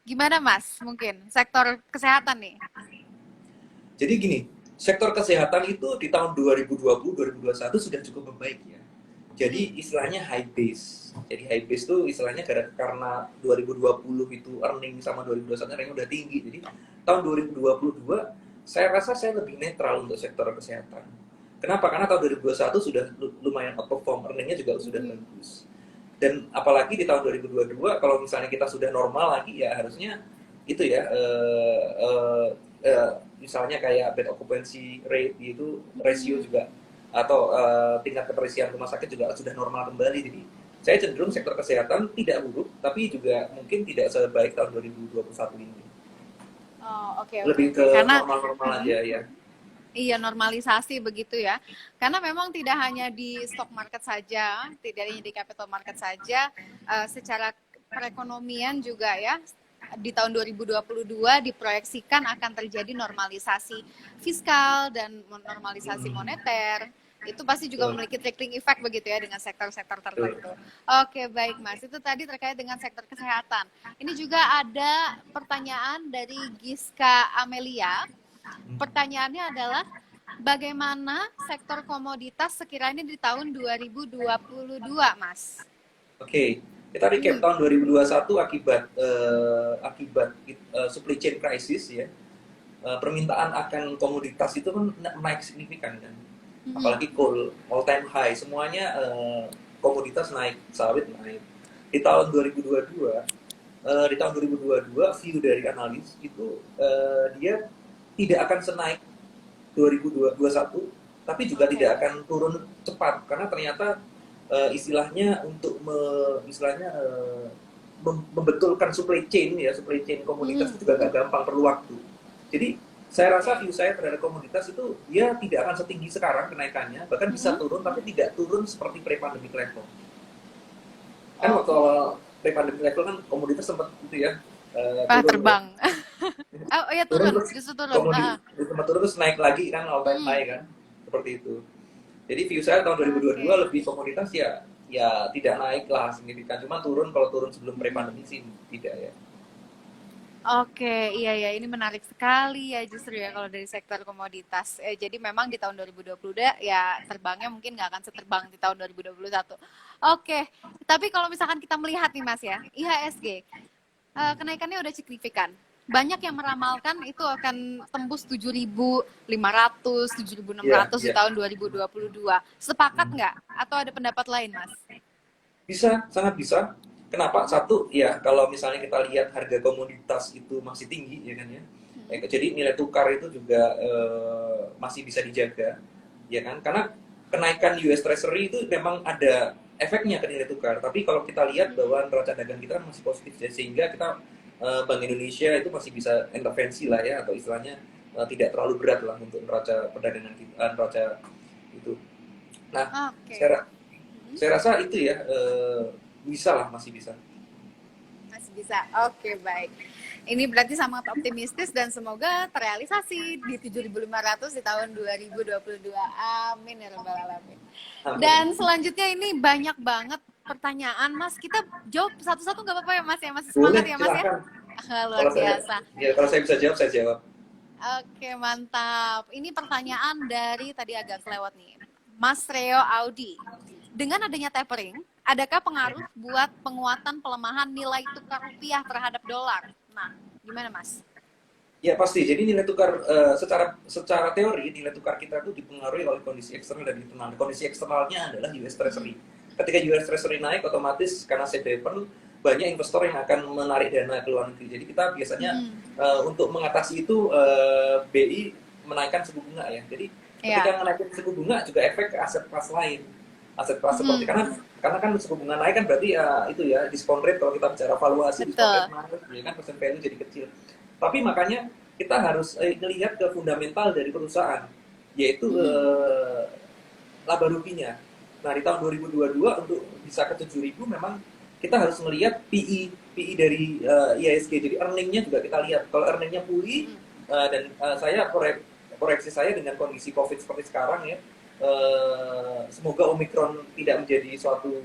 Gimana Mas? Mungkin sektor kesehatan nih. Jadi gini, sektor kesehatan itu di tahun 2020-2021 sudah cukup membaik ya. Jadi istilahnya high base. Jadi high base itu istilahnya karena 2020 itu earning sama 2021 earning udah tinggi. Jadi tahun 2022 saya rasa saya lebih netral untuk sektor kesehatan. Kenapa? Karena tahun 2021 sudah lumayan outperform, earningnya juga sudah bagus. Dan apalagi di tahun 2022, kalau misalnya kita sudah normal lagi, ya harusnya itu ya, misalnya kayak bed occupancy rate itu, ratio juga, atau tingkat keterisian rumah sakit juga sudah normal kembali. Jadi saya cenderung sektor kesehatan tidak buruk, tapi juga mungkin tidak sebaik tahun 2021 ini. Oke. Lebih ke normal-normal aja ya. Iya, normalisasi begitu ya. Karena memang tidak hanya di stock market saja, tidak hanya di capital market saja, secara perekonomian juga ya, di tahun 2022 diproyeksikan akan terjadi normalisasi fiskal dan normalisasi moneter. Itu pasti juga memiliki trickling effect begitu ya dengan sektor-sektor tertentu. Oke, baik Mas. Itu tadi terkait dengan sektor kesehatan. Ini juga ada pertanyaan dari Giska Amelia. Pertanyaannya adalah, bagaimana sektor komoditas sekiranya di tahun 2022, Mas? Oke, kita recap tahun 2021 akibat supply chain crisis ya. Permintaan akan komoditas itu kan naik signifikan kan. Apalagi coal all time high, semuanya komoditas naik, sawit naik. Di tahun 2022 di tahun 2022 view dari analis itu dia tidak akan senaik 2021, tapi juga tidak akan turun cepat karena ternyata istilahnya untuk membetulkan supply chain komoditas itu juga gak gampang, perlu waktu. Jadi saya rasa view saya terhadap komoditas itu dia tidak akan setinggi sekarang kenaikannya, bahkan bisa turun tapi tidak turun seperti pre-pandemic level. Kan waktu awal pre-pandemic level kan komoditas sempat itu ya turun, terbang. Oh ya turun, justru turun. Komoditas sempat turun terus naik lagi kan, all time high kan, seperti itu. Jadi view saya tahun 2022 lebih komoditas ya tidak naik lah signifikan, cuma turun, kalau turun sebelum pre-pandemi sih tidak ya. Oke, iya ini menarik sekali ya justru ya kalau dari sektor komoditas. Jadi memang di tahun 2020 ya terbangnya mungkin nggak akan seterbang di tahun 2021. Oke, tapi kalau misalkan kita melihat nih Mas ya, IHSG kenaikannya udah signifikan. Banyak yang meramalkan itu akan tembus 7.500, 7.600 di tahun 2022. Sepakat nggak? Atau ada pendapat lain, Mas? Bisa, sangat bisa. Kenapa? Satu, ya kalau misalnya kita lihat harga komoditas itu masih tinggi, ya kan ya. Jadi nilai tukar itu juga masih bisa dijaga, ya kan? Karena kenaikan US Treasury itu memang ada efeknya ke nilai tukar. Tapi kalau kita lihat bahwa neraca dagang kita masih positif, ya, sehingga kita Bank Indonesia itu masih bisa intervensi lah ya, atau istilahnya tidak terlalu berat lah untuk neraca perdagangan kita, neraca itu. Nah, saya rasa itu ya bisa lah, masih bisa. Masih bisa. Oke, baik. Ini berarti sangat optimistis dan semoga terrealisasi di 7.500 di tahun 2022. Amin ya rabbal alamin. Dan selanjutnya ini banyak banget pertanyaan, Mas. Kita jawab satu-satu nggak apa-apa ya, Mas? Ya masih semangat. Boleh, ya, Mas silakan. Ya. Luar biasa. Kalau saya bisa jawab, saya jawab. Oke, mantap. Ini pertanyaan dari tadi agak kelewat nih. Mas Reo Audi. Dengan adanya tapering, adakah pengaruh buat penguatan pelemahan nilai tukar rupiah terhadap dolar? Nah, gimana Mas? Ya pasti. Jadi nilai tukar secara teori nilai tukar kita itu dipengaruhi oleh kondisi eksternal dan internal. Kondisi eksternalnya adalah US Treasury. Ketika US Treasury naik, otomatis karena safe haven, banyak investor yang akan menarik dana ke luar negeri. Jadi kita biasanya untuk mengatasi itu BI menaikkan suku bunga ya. Jadi ketika menaikkan suku bunga juga efek ke aset kelas lain. Aset kelas seperti karena kan suku bunga naik kan berarti ya itu ya diskon rate, kalau kita bicara valuasi diskon rate naik, ya kan persen value jadi kecil. Tapi makanya kita harus melihat ke fundamental dari perusahaan, yaitu laba ruginya. Nah di tahun 2022 untuk bisa ke 7.000 memang kita harus melihat PI dari IHSG. Jadi earningnya juga kita lihat. Kalau earningnya pulih dan saya koreksi saya dengan kondisi COVID seperti sekarang ya. Semoga Omicron tidak menjadi suatu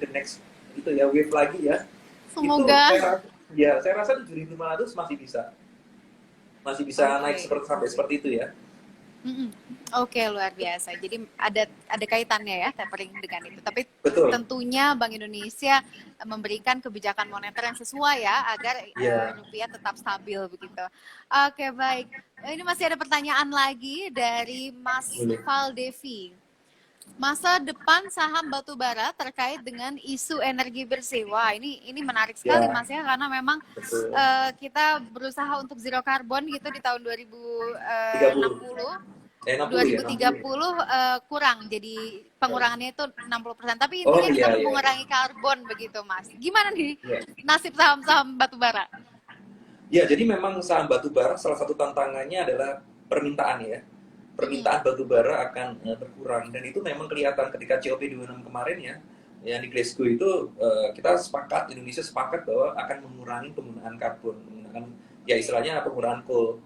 the next itu ya wave lagi ya. Semoga. Itu saya rasa 7.500 masih bisa naik seperti itu ya. Oke, luar biasa. Jadi ada kaitannya ya tapering dengan itu. Tapi betul, tentunya Bank Indonesia memberikan kebijakan moneter yang sesuai ya agar rupiah tetap stabil begitu. Oke, baik. Ini masih ada pertanyaan lagi dari Mas Valdevi. Masa depan saham batubara terkait dengan isu energi bersih. Wah, ini menarik sekali Mas ya, karena memang kita berusaha untuk zero carbon gitu di tahun 2030. 2030 kurang, jadi pengurangannya itu 60%. Tapi intinya kita mengurangi karbon begitu Mas. Gimana nih nasib saham-saham batubara? Ya, jadi memang saham batubara salah satu tantangannya adalah permintaan ya. Permintaan batubara akan berkurang, dan itu memang kelihatan ketika COP26 kemarin ya di Glasgow itu kita sepakat, Indonesia sepakat bahwa akan mengurangi penggunaan karbon, menggunakan ya istilahnya penggunaan coal.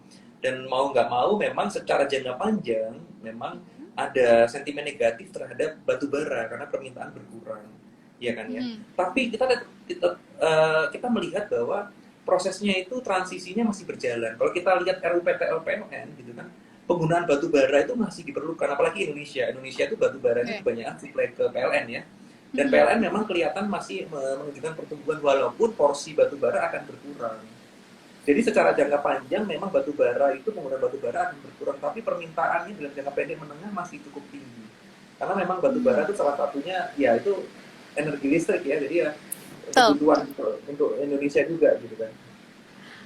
Dan mau nggak mau memang secara jangka panjang memang ada sentimen negatif terhadap batubara karena permintaan berkurang, ya kan ya. Tapi kita melihat bahwa prosesnya itu transisinya masih berjalan. Kalau kita lihat RUPTL-PLN gitu kan, penggunaan batu bara itu masih diperlukan, apalagi Indonesia itu batu bara itu kebanyakan suplai ke PLN ya, dan PLN memang kelihatan masih menunjukkan pertumbuhan walaupun porsi batu bara akan berkurang. Jadi secara jangka panjang memang batu bara itu, penggunaan batu bara akan berkurang, tapi permintaannya dalam jangka pendek menengah masih cukup tinggi karena memang batu bara itu salah satunya ya itu energi listrik ya. Jadi ya Betul. kebutuhan untuk Indonesia juga gitu kan.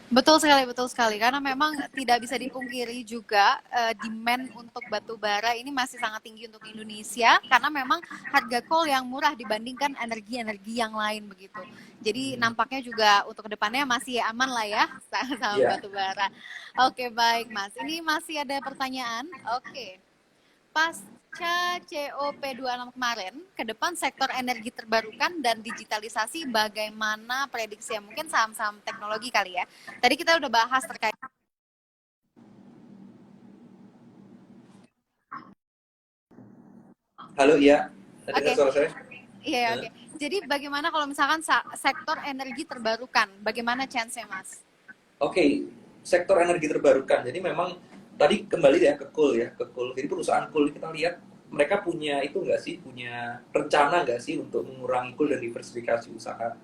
Betul sekali, betul sekali. Karena memang tidak bisa dipungkiri juga demand untuk batu bara ini masih sangat tinggi untuk Indonesia karena memang harga coal yang murah dibandingkan energi-energi yang lain begitu. Jadi nampaknya juga untuk kedepannya masih aman lah ya sama Iya. batu bara. Oke, baik Mas. Ini masih ada pertanyaan. Oke. Pasca COP26 kemarin, ke depan sektor energi terbarukan dan digitalisasi bagaimana prediksi ya? Mungkin saham-saham teknologi kali ya. Tadi kita udah bahas terkait. Halo, iya. Dengar Oke, suara saya? iya Hah? oke. Jadi bagaimana kalau misalkan sektor energi terbarukan? Bagaimana chance-nya, Mas? Oke, sektor energi terbarukan. Jadi memang tadi kembali ya ke coal ya, ke coal. Jadi perusahaan coal kita lihat mereka punya itu nggak sih, punya rencana nggak sih untuk mengurangi coal dan diversifikasi usaha.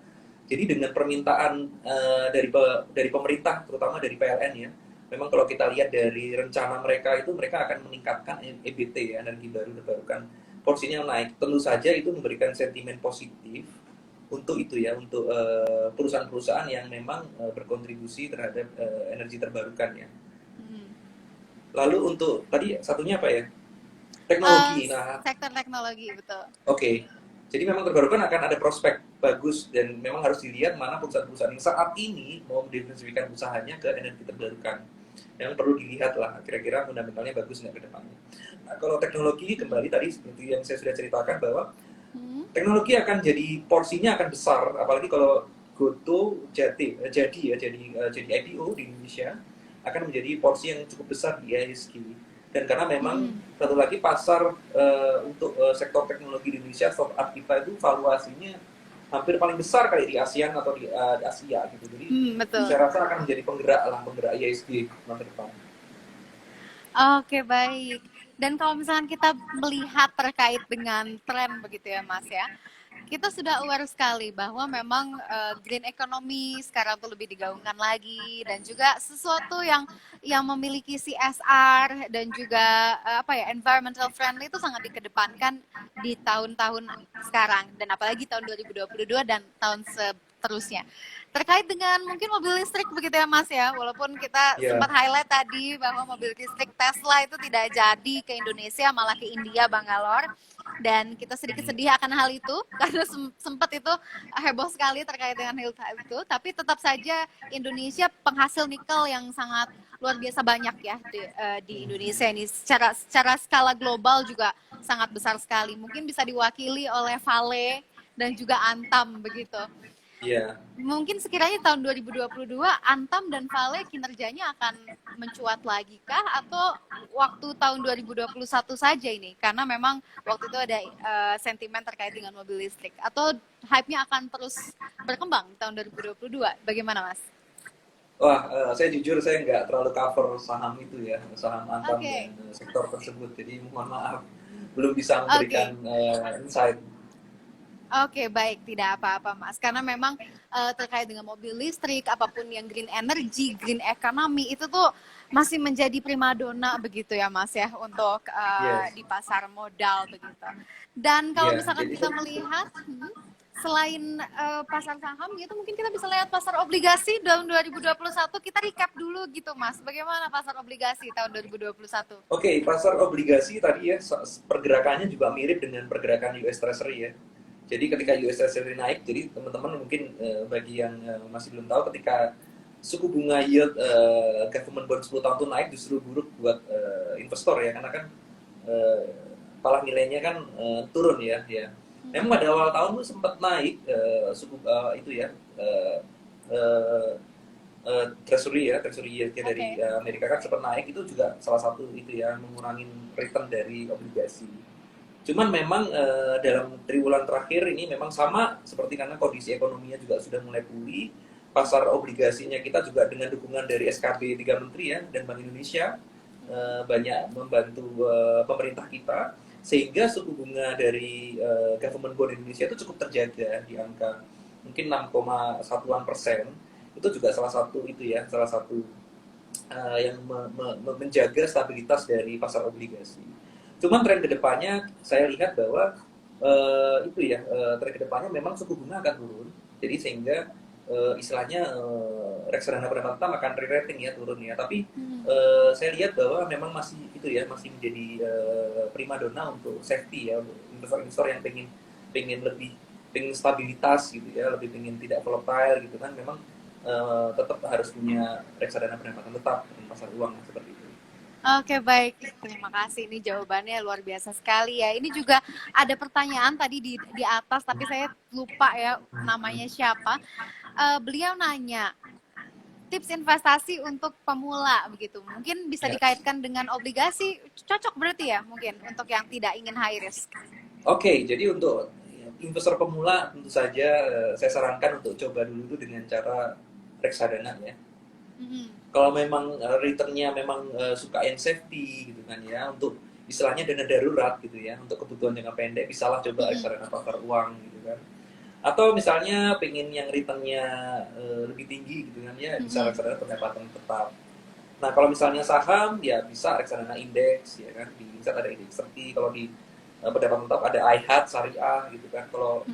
Jadi dengan permintaan dari pemerintah, terutama dari PLN ya, memang kalau kita lihat dari rencana mereka itu mereka akan meningkatkan EBT ya, energi baru terbarukan. Porsinya naik, tentu saja itu memberikan sentimen positif untuk itu ya, untuk perusahaan-perusahaan yang memang berkontribusi terhadap energi terbarukan ya. Hmm. Lalu untuk tadi satunya apa ya? Eh, Teknologi. Nah, sektor teknologi, betul. oke. Jadi memang terbarukan akan ada prospek bagus dan memang harus dilihat mana perusahaan-perusahaan yang saat ini mau mendiversifikasikan usahanya ke energi terbarukan. Yang perlu dilihat lah kira-kira fundamentalnya bagus nggak ke depannya. Nah, kalau teknologi kembali tadi seperti yang saya sudah ceritakan bahwa Hmm. teknologi akan jadi porsinya akan besar, apalagi kalau Goto jadi IPO di Indonesia akan menjadi porsi yang cukup besar di ISG. Dan karena memang Hmm. satu lagi pasar untuk sektor teknologi di Indonesia startup kita itu valuasinya hampir paling besar kali di ASEAN atau di Asia gitu. Jadi Hmm, betul. saya rasa akan menjadi penggerak ISG masa depan. Oke, baik. Dan kalau misalkan kita melihat terkait dengan tren begitu ya, Mas ya. Kita sudah aware sekali bahwa memang green economy sekarang tuh lebih digaungkan lagi dan juga sesuatu yang memiliki CSR dan juga apa ya environmental friendly itu sangat dikedepankan di tahun-tahun sekarang dan apalagi tahun 2022 dan tahun seterusnya. Terkait dengan mungkin mobil listrik begitu ya Mas ya, walaupun kita sempat Ya, highlight tadi bahwa mobil listrik Tesla itu tidak jadi ke Indonesia malah ke India Bangalore dan kita sedikit sedih akan hal itu karena sempat itu heboh sekali terkait dengan hal itu tapi tetap saja Indonesia penghasil nikel yang sangat luar biasa banyak ya di Indonesia ini secara skala global juga sangat besar sekali mungkin bisa diwakili oleh Vale dan juga Antam begitu. iya. Mungkin sekiranya tahun 2022 Antam dan Vale kinerjanya akan mencuat lagi kah atau waktu tahun 2021 saja ini karena memang waktu itu ada sentimen terkait dengan mobil listrik atau hype-nya akan terus berkembang tahun 2022 bagaimana Mas? Wah, saya jujur saya nggak terlalu cover saham itu ya, saham Antam dan Oke. sektor tersebut. Jadi mohon maaf, belum bisa Oke. memberikan insight. Oke, baik, tidak apa-apa, Mas. Karena memang terkait dengan mobil listrik, apapun yang green energy, green economy, itu tuh masih menjadi primadona begitu ya, Mas ya, untuk Yes, di pasar modal begitu. Dan kalau iya. misalkan Jadi kita melihat, selain pasar saham gitu, mungkin kita bisa lihat pasar obligasi tahun 2021. Kita recap dulu gitu, Mas. Bagaimana pasar obligasi tahun 2021? oke, pasar obligasi tadi ya pergerakannya juga mirip dengan pergerakan US Treasury ya. Jadi ketika US Treasury naik, jadi teman-teman mungkin bagi yang masih belum tahu, ketika suku bunga yield government bond 10 tahun itu naik justru buruk buat investor ya, karena kan eh, pala nilainya kan turun ya. Memang pada awal tahun tuh sempat naik suku itu ya uh, treasury yield-nya Oke. dari Amerika kan sempat naik, itu juga salah satu itu ya mengurangi return dari obligasi. Cuman memang dalam triwulan terakhir ini memang sama seperti karena kondisi ekonominya juga sudah mulai pulih, pasar obligasinya kita juga dengan dukungan dari SKB 3 Menteri ya dan Bank Indonesia banyak membantu pemerintah kita sehingga suku bunga dari government bond Indonesia itu cukup terjaga di angka mungkin 6,1%. Itu juga salah satu itu ya, salah satu yang menjaga stabilitas dari pasar obligasi. Cuman tren kedepannya saya lihat bahwa itu ya tren kedepannya memang suku bunga akan turun Jadi sehingga istilahnya reksadana pendapatan tetap akan re-rating ya, turun ya. Tapi saya lihat bahwa memang masih itu ya, masih menjadi primadona untuk safety ya, untuk investor-investor yang pengen lebih pengen stabilitas gitu ya, lebih pengen tidak volatile gitu kan, memang tetap harus punya reksadana pendapatan tetap dengan pasar uang seperti itu. Oke, baik. Terima kasih. Ini jawabannya luar biasa sekali ya. Ini juga ada pertanyaan tadi di atas, tapi saya lupa ya namanya siapa. Beliau nanya, tips investasi untuk pemula begitu. Mungkin bisa Ya. dikaitkan dengan obligasi, cocok berarti ya mungkin untuk yang tidak ingin high risk. Oke, jadi untuk investor pemula tentu saja saya sarankan untuk coba dulu dengan cara reksadana ya. Kalau memang returnnya memang suka yang safety gitu kan ya, untuk istilahnya dana darurat gitu ya, untuk kebutuhan jangka pendek, bisalah coba reksadana pasar uang gitu kan. Atau misalnya pengen yang returnnya lebih tinggi gitu kan ya, bisa reksadana pendapatan tetap. Nah kalau misalnya saham ya bisa reksadana indeks ya kan, di Indonesia ada indeks 30, kalau di pendapatan tetap ada iHeart, Syariah gitu kan. Kalau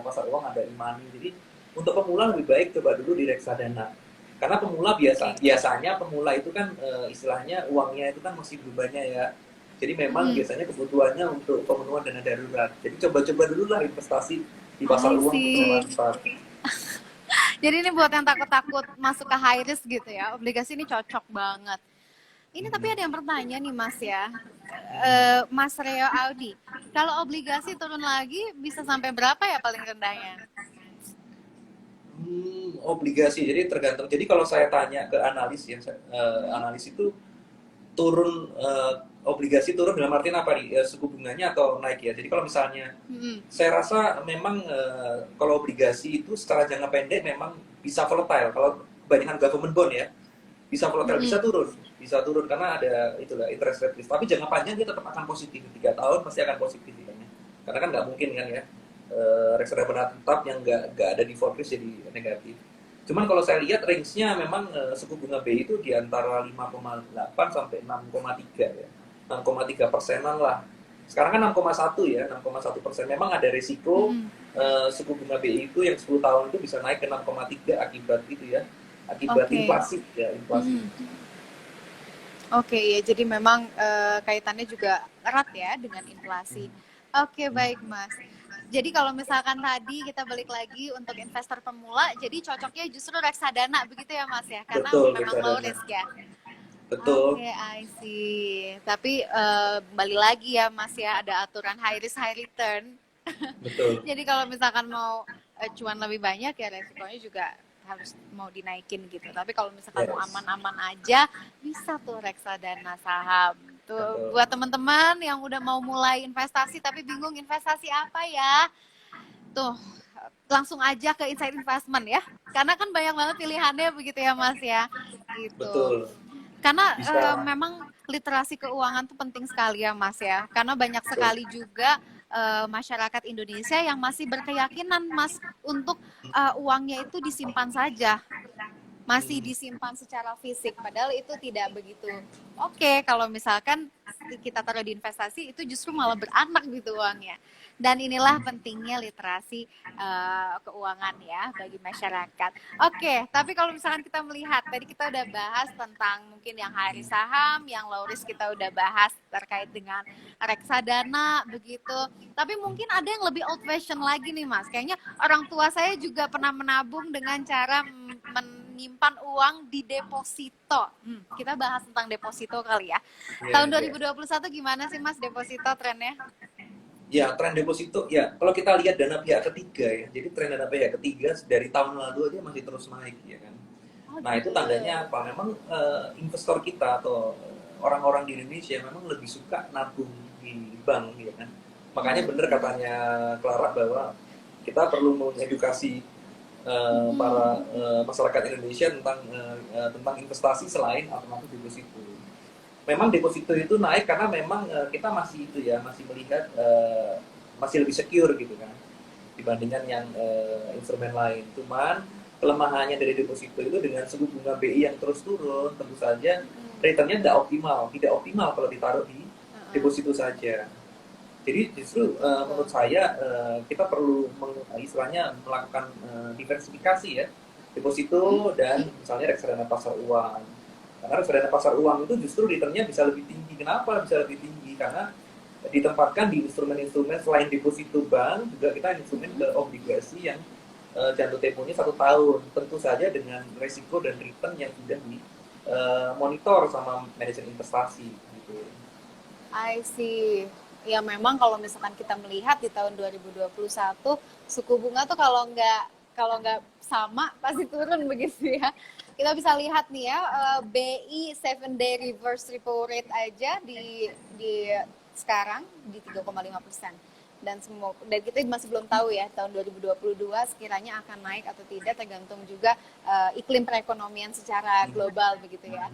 pasar uang ada Imani. Jadi untuk pemula lebih baik coba dulu di reksadana. Karena pemula biasanya pemula itu kan istilahnya uangnya itu kan masih belum banyak ya. Jadi memang biasanya kebutuhannya untuk pemenuhan dana darurat. Jadi coba-coba dulu lah investasi di pasar I uang untuk see. bermanfaat. Jadi ini buat yang takut-takut masuk ke high risk gitu ya, obligasi ini cocok banget. Ini tapi ada yang bertanya nih Mas ya, Mas Reo Audi, kalau obligasi turun lagi bisa sampai berapa ya paling rendahnya? Obligasi, jadi tergantung. Jadi kalau saya tanya ke analis ya, analis itu turun obligasi turun dalam artian apa nih? Suku bunganya atau naik ya. Jadi kalau misalnya saya rasa memang kalau obligasi itu secara jangka pendek memang bisa volatile. Kalau kebanyakan government bond ya, bisa volatile, bisa turun karena ada itulah interest rate risk. Tapi jangka panjang dia tetap akan positif, 3 tahun pasti akan positif ya. Karena kan nggak mungkin kan ya reksadana tetap yang nggak ada default risk jadi negatif. Cuman kalau saya lihat range-nya memang suku bunga BI itu di antara 5,8 sampai 6,3 ya. 6,3%-an lah. Sekarang kan 6,1 ya, 6,1%. Memang ada risiko suku bunga BI itu yang 10 tahun itu bisa naik ke 6,3 akibat itu ya. Akibat inflasi ya, inflasi. Oke, ya jadi memang kaitannya juga erat ya dengan inflasi. Oke, baik Mas. Jadi kalau misalkan tadi kita balik lagi untuk investor pemula, jadi cocoknya justru reksadana begitu ya Mas ya? Karena Betul, memang reksadana. low risk ya? Betul. Oke, I see. Tapi balik lagi ya Mas ya, ada aturan high risk, high return. Betul. Jadi kalau misalkan mau cuan lebih banyak ya resikonya juga harus mau dinaikin gitu. Tapi kalau misalkan mau aman-aman aja, bisa tuh reksadana saham. Tuh buat teman-teman yang udah mau mulai investasi tapi bingung investasi apa ya. Tuh langsung aja ke Insight Investment ya. Karena kan banyak banget pilihannya begitu ya Mas ya. Gitu. Betul. Karena memang literasi keuangan tuh penting sekali ya Mas ya. Karena banyak sekali juga masyarakat Indonesia yang masih berkeyakinan Mas untuk uangnya itu disimpan saja, masih disimpan secara fisik, padahal itu tidak begitu oke. Kalau misalkan kita taruh di investasi itu justru malah beranak gitu uangnya. Dan inilah pentingnya literasi keuangan ya bagi masyarakat. Oke, tapi kalau misalkan kita melihat, tadi kita udah bahas tentang mungkin yang high risk saham, yang low risk kita udah bahas terkait dengan reksadana begitu. Tapi mungkin ada yang lebih old fashion lagi nih Mas. Kayaknya orang tua saya juga pernah menabung dengan cara menyimpan uang di deposito. Kita bahas tentang deposito kali ya. Tahun 2021 gimana sih Mas deposito trennya? Ya, tren deposito, ya kalau kita lihat dana pihak ketiga ya, jadi tren dana pihak ketiga dari tahun lalu aja masih terus naik ya kan. Nah itu tandanya apa? Memang investor kita atau orang-orang di Indonesia memang lebih suka nabung di bank ya kan. Makanya benar katanya Clara bahwa kita perlu mengedukasi para masyarakat Indonesia tentang investasi selain alternatif deposito. Memang deposito itu naik karena memang kita masih itu ya, masih melihat masih lebih secure gitu kan dibandingkan yang instrumen lain. Cuman kelemahannya dari deposito itu dengan suku bunga BI yang terus turun, tentu saja returnnya tidak optimal kalau ditaruh di deposito saja. Jadi justru menurut saya kita perlu istilahnya melakukan diversifikasi ya, deposito dan misalnya reksadana pasar uang. Karena reksadana pasar uang itu justru returnnya bisa lebih tinggi. Kenapa bisa lebih tinggi? Karena ditempatkan di instrumen-instrumen selain deposito bank, juga kita instrumen ke obligasi yang jatuh temponya 1 tahun. Tentu saja dengan resiko dan return yang sudah di monitor sama manajer investasi. Gitu. I see. Ya memang kalau misalkan kita melihat di tahun 2021 suku bunga tuh kalau nggak sama pasti turun begitu ya. Kita bisa lihat nih ya, BI 7-day reverse repo rate aja di sekarang di 3,5%. Dan kita masih belum tahu ya tahun 2022 sekiranya akan naik atau tidak, tergantung juga iklim perekonomian secara global begitu ya.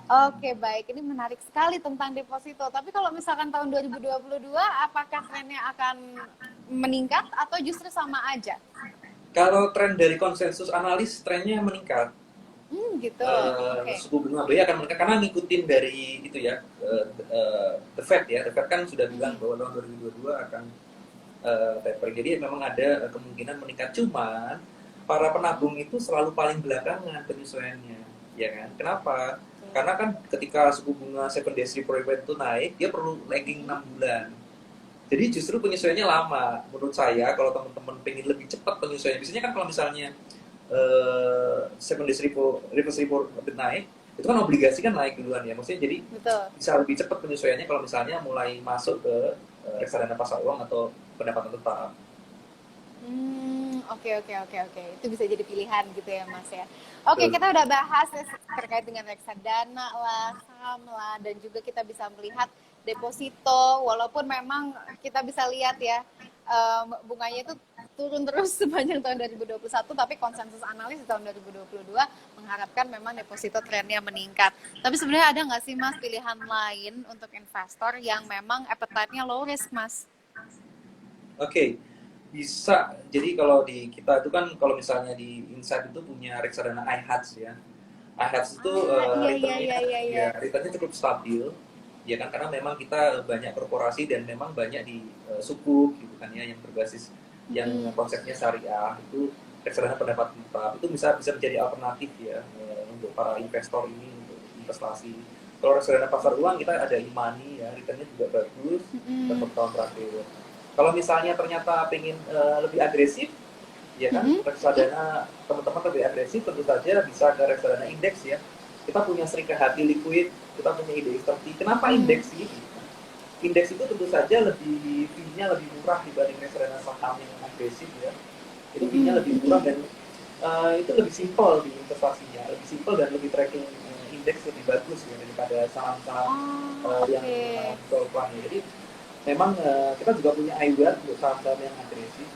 Oke, baik. Ini menarik sekali tentang deposito. Tapi kalau misalkan tahun 2022, apakah trennya akan meningkat atau justru sama aja? Kalau tren dari konsensus analis, trennya meningkat. Gitu. Oke. Suku bunga BI akan meningkat karena ngikutin dari itu ya, The Fed ya. The Fed kan sudah bilang bahwa tahun 2022 akan tapering. Jadi memang ada kemungkinan meningkat. Cuman para penabung itu selalu paling belakangan penyesuaiannya, ya kan? Kenapa? Karena kan ketika suku bunga 7-day repo rate itu naik, dia perlu lagging 6 bulan. Jadi justru penyesuaiannya lama. Menurut saya kalau teman-teman pengen lebih cepat penyesuaiannya, biasanya kan kalau misalnya 7-day reverse repo rate naik, itu kan obligasi kan naik duluan ya. Maksudnya jadi Betul. bisa lebih cepat penyesuaiannya kalau misalnya mulai masuk ke reksadana pasar uang atau pendapatan tetap. Oke. Itu bisa jadi pilihan gitu ya, Mas ya. Oke, kita udah bahas ya terkait dengan reksadana lah, saham lah, dan juga kita bisa melihat deposito. Walaupun memang kita bisa lihat ya, bunganya itu turun terus sepanjang tahun 2021, tapi konsensus analis di tahun 2022 mengharapkan memang deposito trennya meningkat. Tapi sebenarnya ada nggak sih, Mas, pilihan lain untuk investor yang memang appetite-nya low risk, Mas? Oke, bisa. Jadi kalau di kita itu kan kalau misalnya di Insight itu punya reksadana iHatch ya. iHatch itu Iya. returnnya cukup stabil, ya kan, karena memang kita banyak korporasi dan memang banyak di sukuk gitu kan ya, yang berbasis yang konsepnya syariah, itu reksadana pendapat tetap itu bisa menjadi alternatif ya untuk para investor ini untuk investasi. Kalau reksadana pasar uang kita ada e-money ya, returnnya juga bagus untuk tahun terakhir. Kalau misalnya ternyata pengen lebih agresif, ya kan, reksadana teman-teman lebih agresif, tentu saja bisa ke reksadana indeks ya. Kita punya Serikahati Liquid, kita punya IDX 30. Kenapa indeks ini? Indeks itu tentu saja lebih fee-nya lebih murah dibanding reksadana saham yang agresif ya. Itu fee-nya lebih murah dan itu lebih simpel di investasinya, lebih simpel dan lebih tracking indeks lebih bagus ya daripada saham-saham yang pelan ya. Jadi memang kita juga punya iWealth untuk saham-saham yang agresif.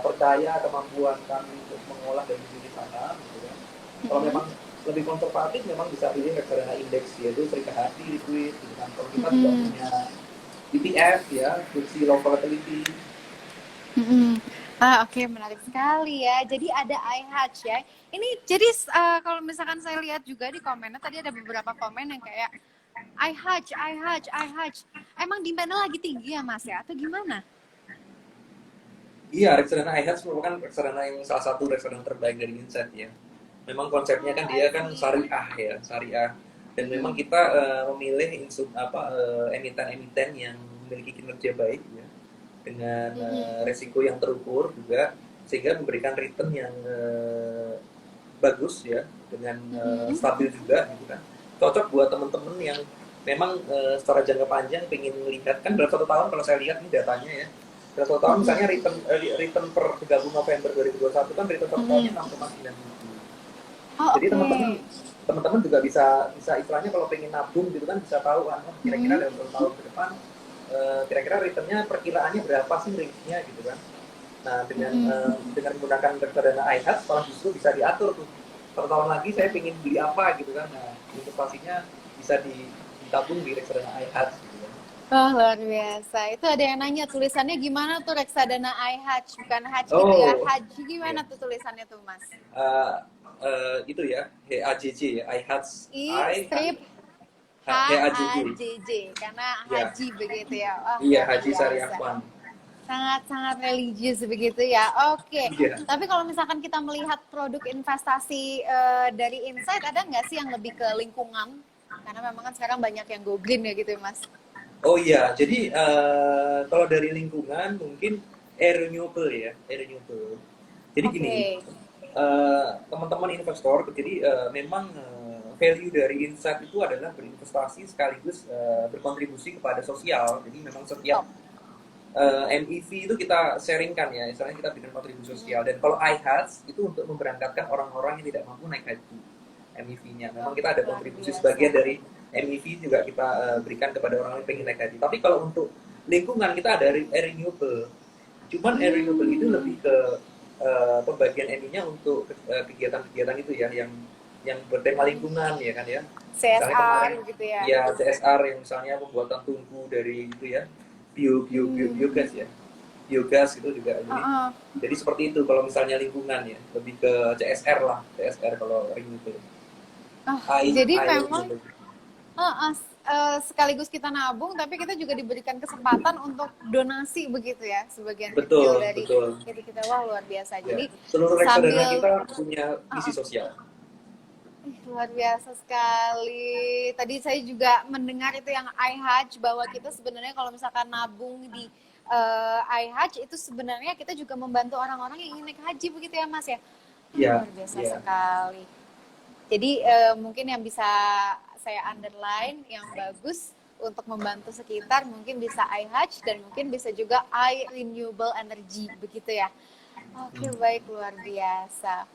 Percaya kemampuan kami untuk mengolah dan menjadi saham gitu kan. Kalau memang lebih konservatif memang bisa pilih reksadana indeks yaitu Serikahati Liquid gitu kan. Kalau kita juga punya ETF ya, FTSE Low Volatility. Oke, menarik sekali ya. Jadi ada iHatch ya. Ini jadi kalau misalkan saya lihat juga di komennya tadi ada beberapa komen yang kayak iHatch. Emang demand-nya lagi tinggi ya, Mas ya? Atau gimana? Iya, reksadana iHatch merupakan reksadana yang salah satu reksadana terbaik dari Insight ya. Memang konsepnya kan dia kan syariah. Dan memang kita memilih emiten-emiten yang memiliki kinerja baik ya, dengan resiko yang terukur juga, sehingga memberikan return yang bagus ya, dengan stabil juga gitu kan. Cocok buat teman-teman yang memang secara jangka panjang pengen melihat kan dalam 1 tahun. Kalau saya lihat nih datanya ya, dalam 1 tahun misalnya return per 30 November 2021 kan return per tahunnya 6,9%. Jadi teman-teman juga bisa istilahnya kalau pengen nabung gitu kan, bisa tahu kan kira-kira dalam 1 tahun ke depan kira-kira returnnya perkiraannya berapa sih range-nya gitu kan. Nah dengan menggunakan reksadana iHatch malah justru bisa diatur tuh, 1 tahun lagi saya pengen beli apa gitu kan. Nah investasinya bisa ditabung di reksadana iHatch gitu kan. Oh, luar biasa. Itu ada yang nanya tulisannya gimana tuh reksadana iHatch, bukan Hatch gitu ya. Haji gimana tuh tulisannya tuh, Mas? Itu ya, HAJJ ya, iHatch. Strip HAJJ. HAJJ karena Ya, haji begitu ya. Oh, iya luar Haji Syariah biasa. Fund. Sangat-sangat religius begitu ya. Oke. Iya. Tapi kalau misalkan kita melihat produk investasi dari Insight, ada nggak sih yang lebih ke lingkungan? Karena memang kan sekarang banyak yang go green ya gitu ya, Mas. Oh iya, jadi kalau dari lingkungan mungkin air renewable ya, air renewable. Jadi gini, Oke. teman-teman investor, jadi memang value dari Insight itu adalah berinvestasi sekaligus berkontribusi kepada sosial. Jadi memang setiap Top. MEV itu kita sharingkan ya, istilahnya kita bikin kontribusi sosial. Dan kalau iHearts itu untuk memberangkatkan orang-orang yang tidak mampu naik haji, MEV-nya. Memang Oh, kita ada luar kontribusi biasa. sebagian dari MEV juga kita berikan kepada orang yang pengen naik haji. Tapi kalau untuk lingkungan kita ada air renewable. Cuman air renewable itu lebih ke pembagian EMI-nya untuk kegiatan-kegiatan itu ya, yang bertema lingkungan ya kan ya. Misalnya CSR kemarin gitu ya. ya CSR yang misalnya pembuatan tungku dari itu ya, biogas ya, biogas itu juga. Jadi seperti itu kalau misalnya lingkungan ya, lebih ke CSR lah, CSR kalau renewable. Oh, I jadi I memang renewable. sekaligus kita nabung, tapi kita juga diberikan kesempatan untuk donasi begitu ya, sebagian kecil Betul, dari betul. itu kita. Wah, luar biasa. Ya. Jadi Seluruh reksadana sambil kita punya misi sosial. luar biasa sekali. Tadi saya juga mendengar itu yang iHatch, bahwa kita sebenarnya kalau misalkan nabung di iHatch itu sebenarnya kita juga membantu orang-orang yang ingin naik haji begitu ya, Mas ya. Ya, Luar biasa ya. sekali. Jadi mungkin yang bisa saya underline yang bagus untuk membantu sekitar mungkin bisa iHatch dan mungkin bisa juga iRenewable Energy begitu ya. Oke, baik, luar biasa.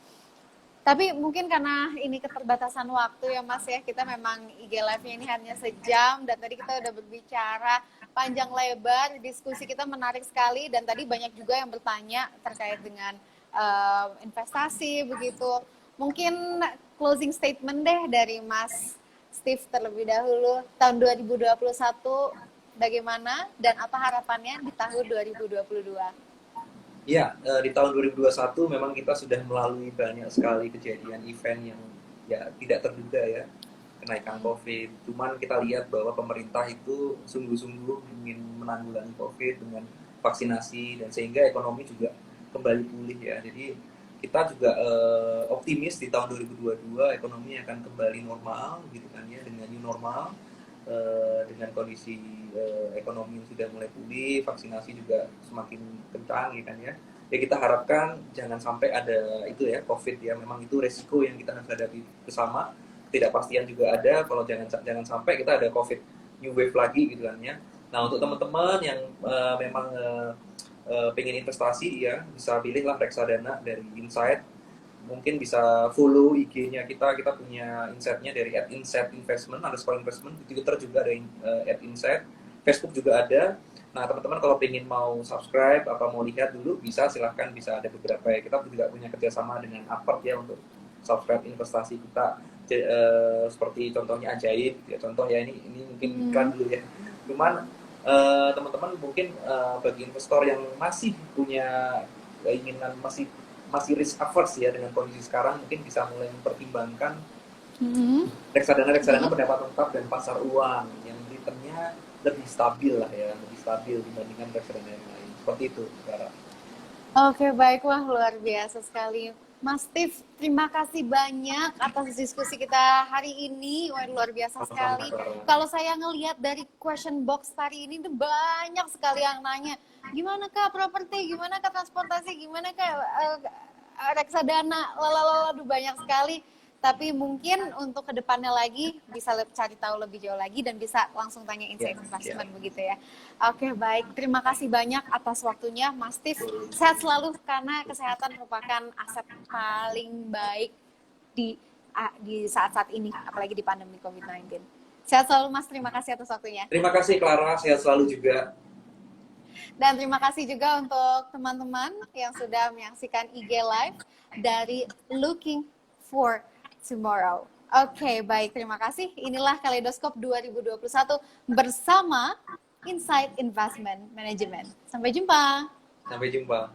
Tapi mungkin karena ini keterbatasan waktu ya Mas ya, kita memang IG Live-nya ini hanya sejam dan tadi kita udah berbicara panjang lebar, diskusi kita menarik sekali dan tadi banyak juga yang bertanya terkait dengan investasi begitu. Mungkin closing statement deh dari Mas Steve terlebih dahulu, tahun 2021 bagaimana dan apa harapannya di tahun 2022? Ya, di tahun 2021 memang kita sudah melalui banyak sekali kejadian event yang ya tidak terduga ya, kenaikan COVID. Cuman kita lihat bahwa pemerintah itu sungguh-sungguh ingin menanggulangi COVID dengan vaksinasi dan sehingga ekonomi juga kembali pulih ya. Jadi kita juga optimis di tahun 2022 ekonomi akan kembali normal gitu kan ya, dengan new normal, dengan kondisi ekonomi yang sudah mulai pulih, vaksinasi juga semakin kencang ya kan ya. Ya kita harapkan jangan sampai ada itu ya COVID ya, memang itu resiko yang kita harus hadapi bersama. Ketidakpastian juga ada, kalau jangan sampai kita ada COVID new wave lagi gitu kan ya. Nah untuk teman-teman yang memang pengen investasi ya, bisa pilihlah reksadana dari Insight. Mungkin bisa follow IG-nya kita punya insight-nya dari @insight_investment, _investment, di Twitter juga ada @insight, Facebook juga ada. Nah teman-teman kalau pengen mau subscribe apa mau lihat dulu bisa, silahkan, bisa ada beberapa ya. Kita juga punya kerjasama dengan Apert ya untuk subscribe investasi kita. Seperti contohnya Ajaib ya, contoh ya, ini mungkin iklan dulu ya. Cuman teman-teman mungkin bagi investor yang masih punya keinginan, masih risk averse ya dengan kondisi sekarang, mungkin bisa mulai mempertimbangkan reksadana pendapatan tetap dan pasar uang yang returnnya lebih stabil lah ya, lebih stabil dibandingkan reksadana yang lain. Seperti itu, Sarah. Oke, baik. Wah, luar biasa sekali. Mas Steve, terima kasih banyak atas diskusi kita hari ini. Wah, luar biasa sekali. Kalau saya ngelihat dari question box hari ini, itu banyak sekali yang nanya, gimana kak properti, gimana kak transportasi, gimana kak reksadana, lalalala, banyak sekali. Tapi mungkin untuk kedepannya lagi bisa cari tahu lebih jauh lagi dan bisa langsung tanya Insight Investment begitu ya. Oke, baik. Terima kasih banyak atas waktunya Mas Steve. Sehat selalu karena kesehatan merupakan aset paling baik di saat-saat ini, apalagi di pandemi COVID-19. Sehat selalu Mas, terima kasih atas waktunya. Terima kasih Clara, sehat selalu juga. Dan terima kasih juga untuk teman-teman yang sudah menyaksikan IG Live dari Looking for Tomorrow. Oke, baik. Terima kasih. Inilah Kaleidoskop 2021 bersama Insight Investment Management. Sampai jumpa. Sampai jumpa.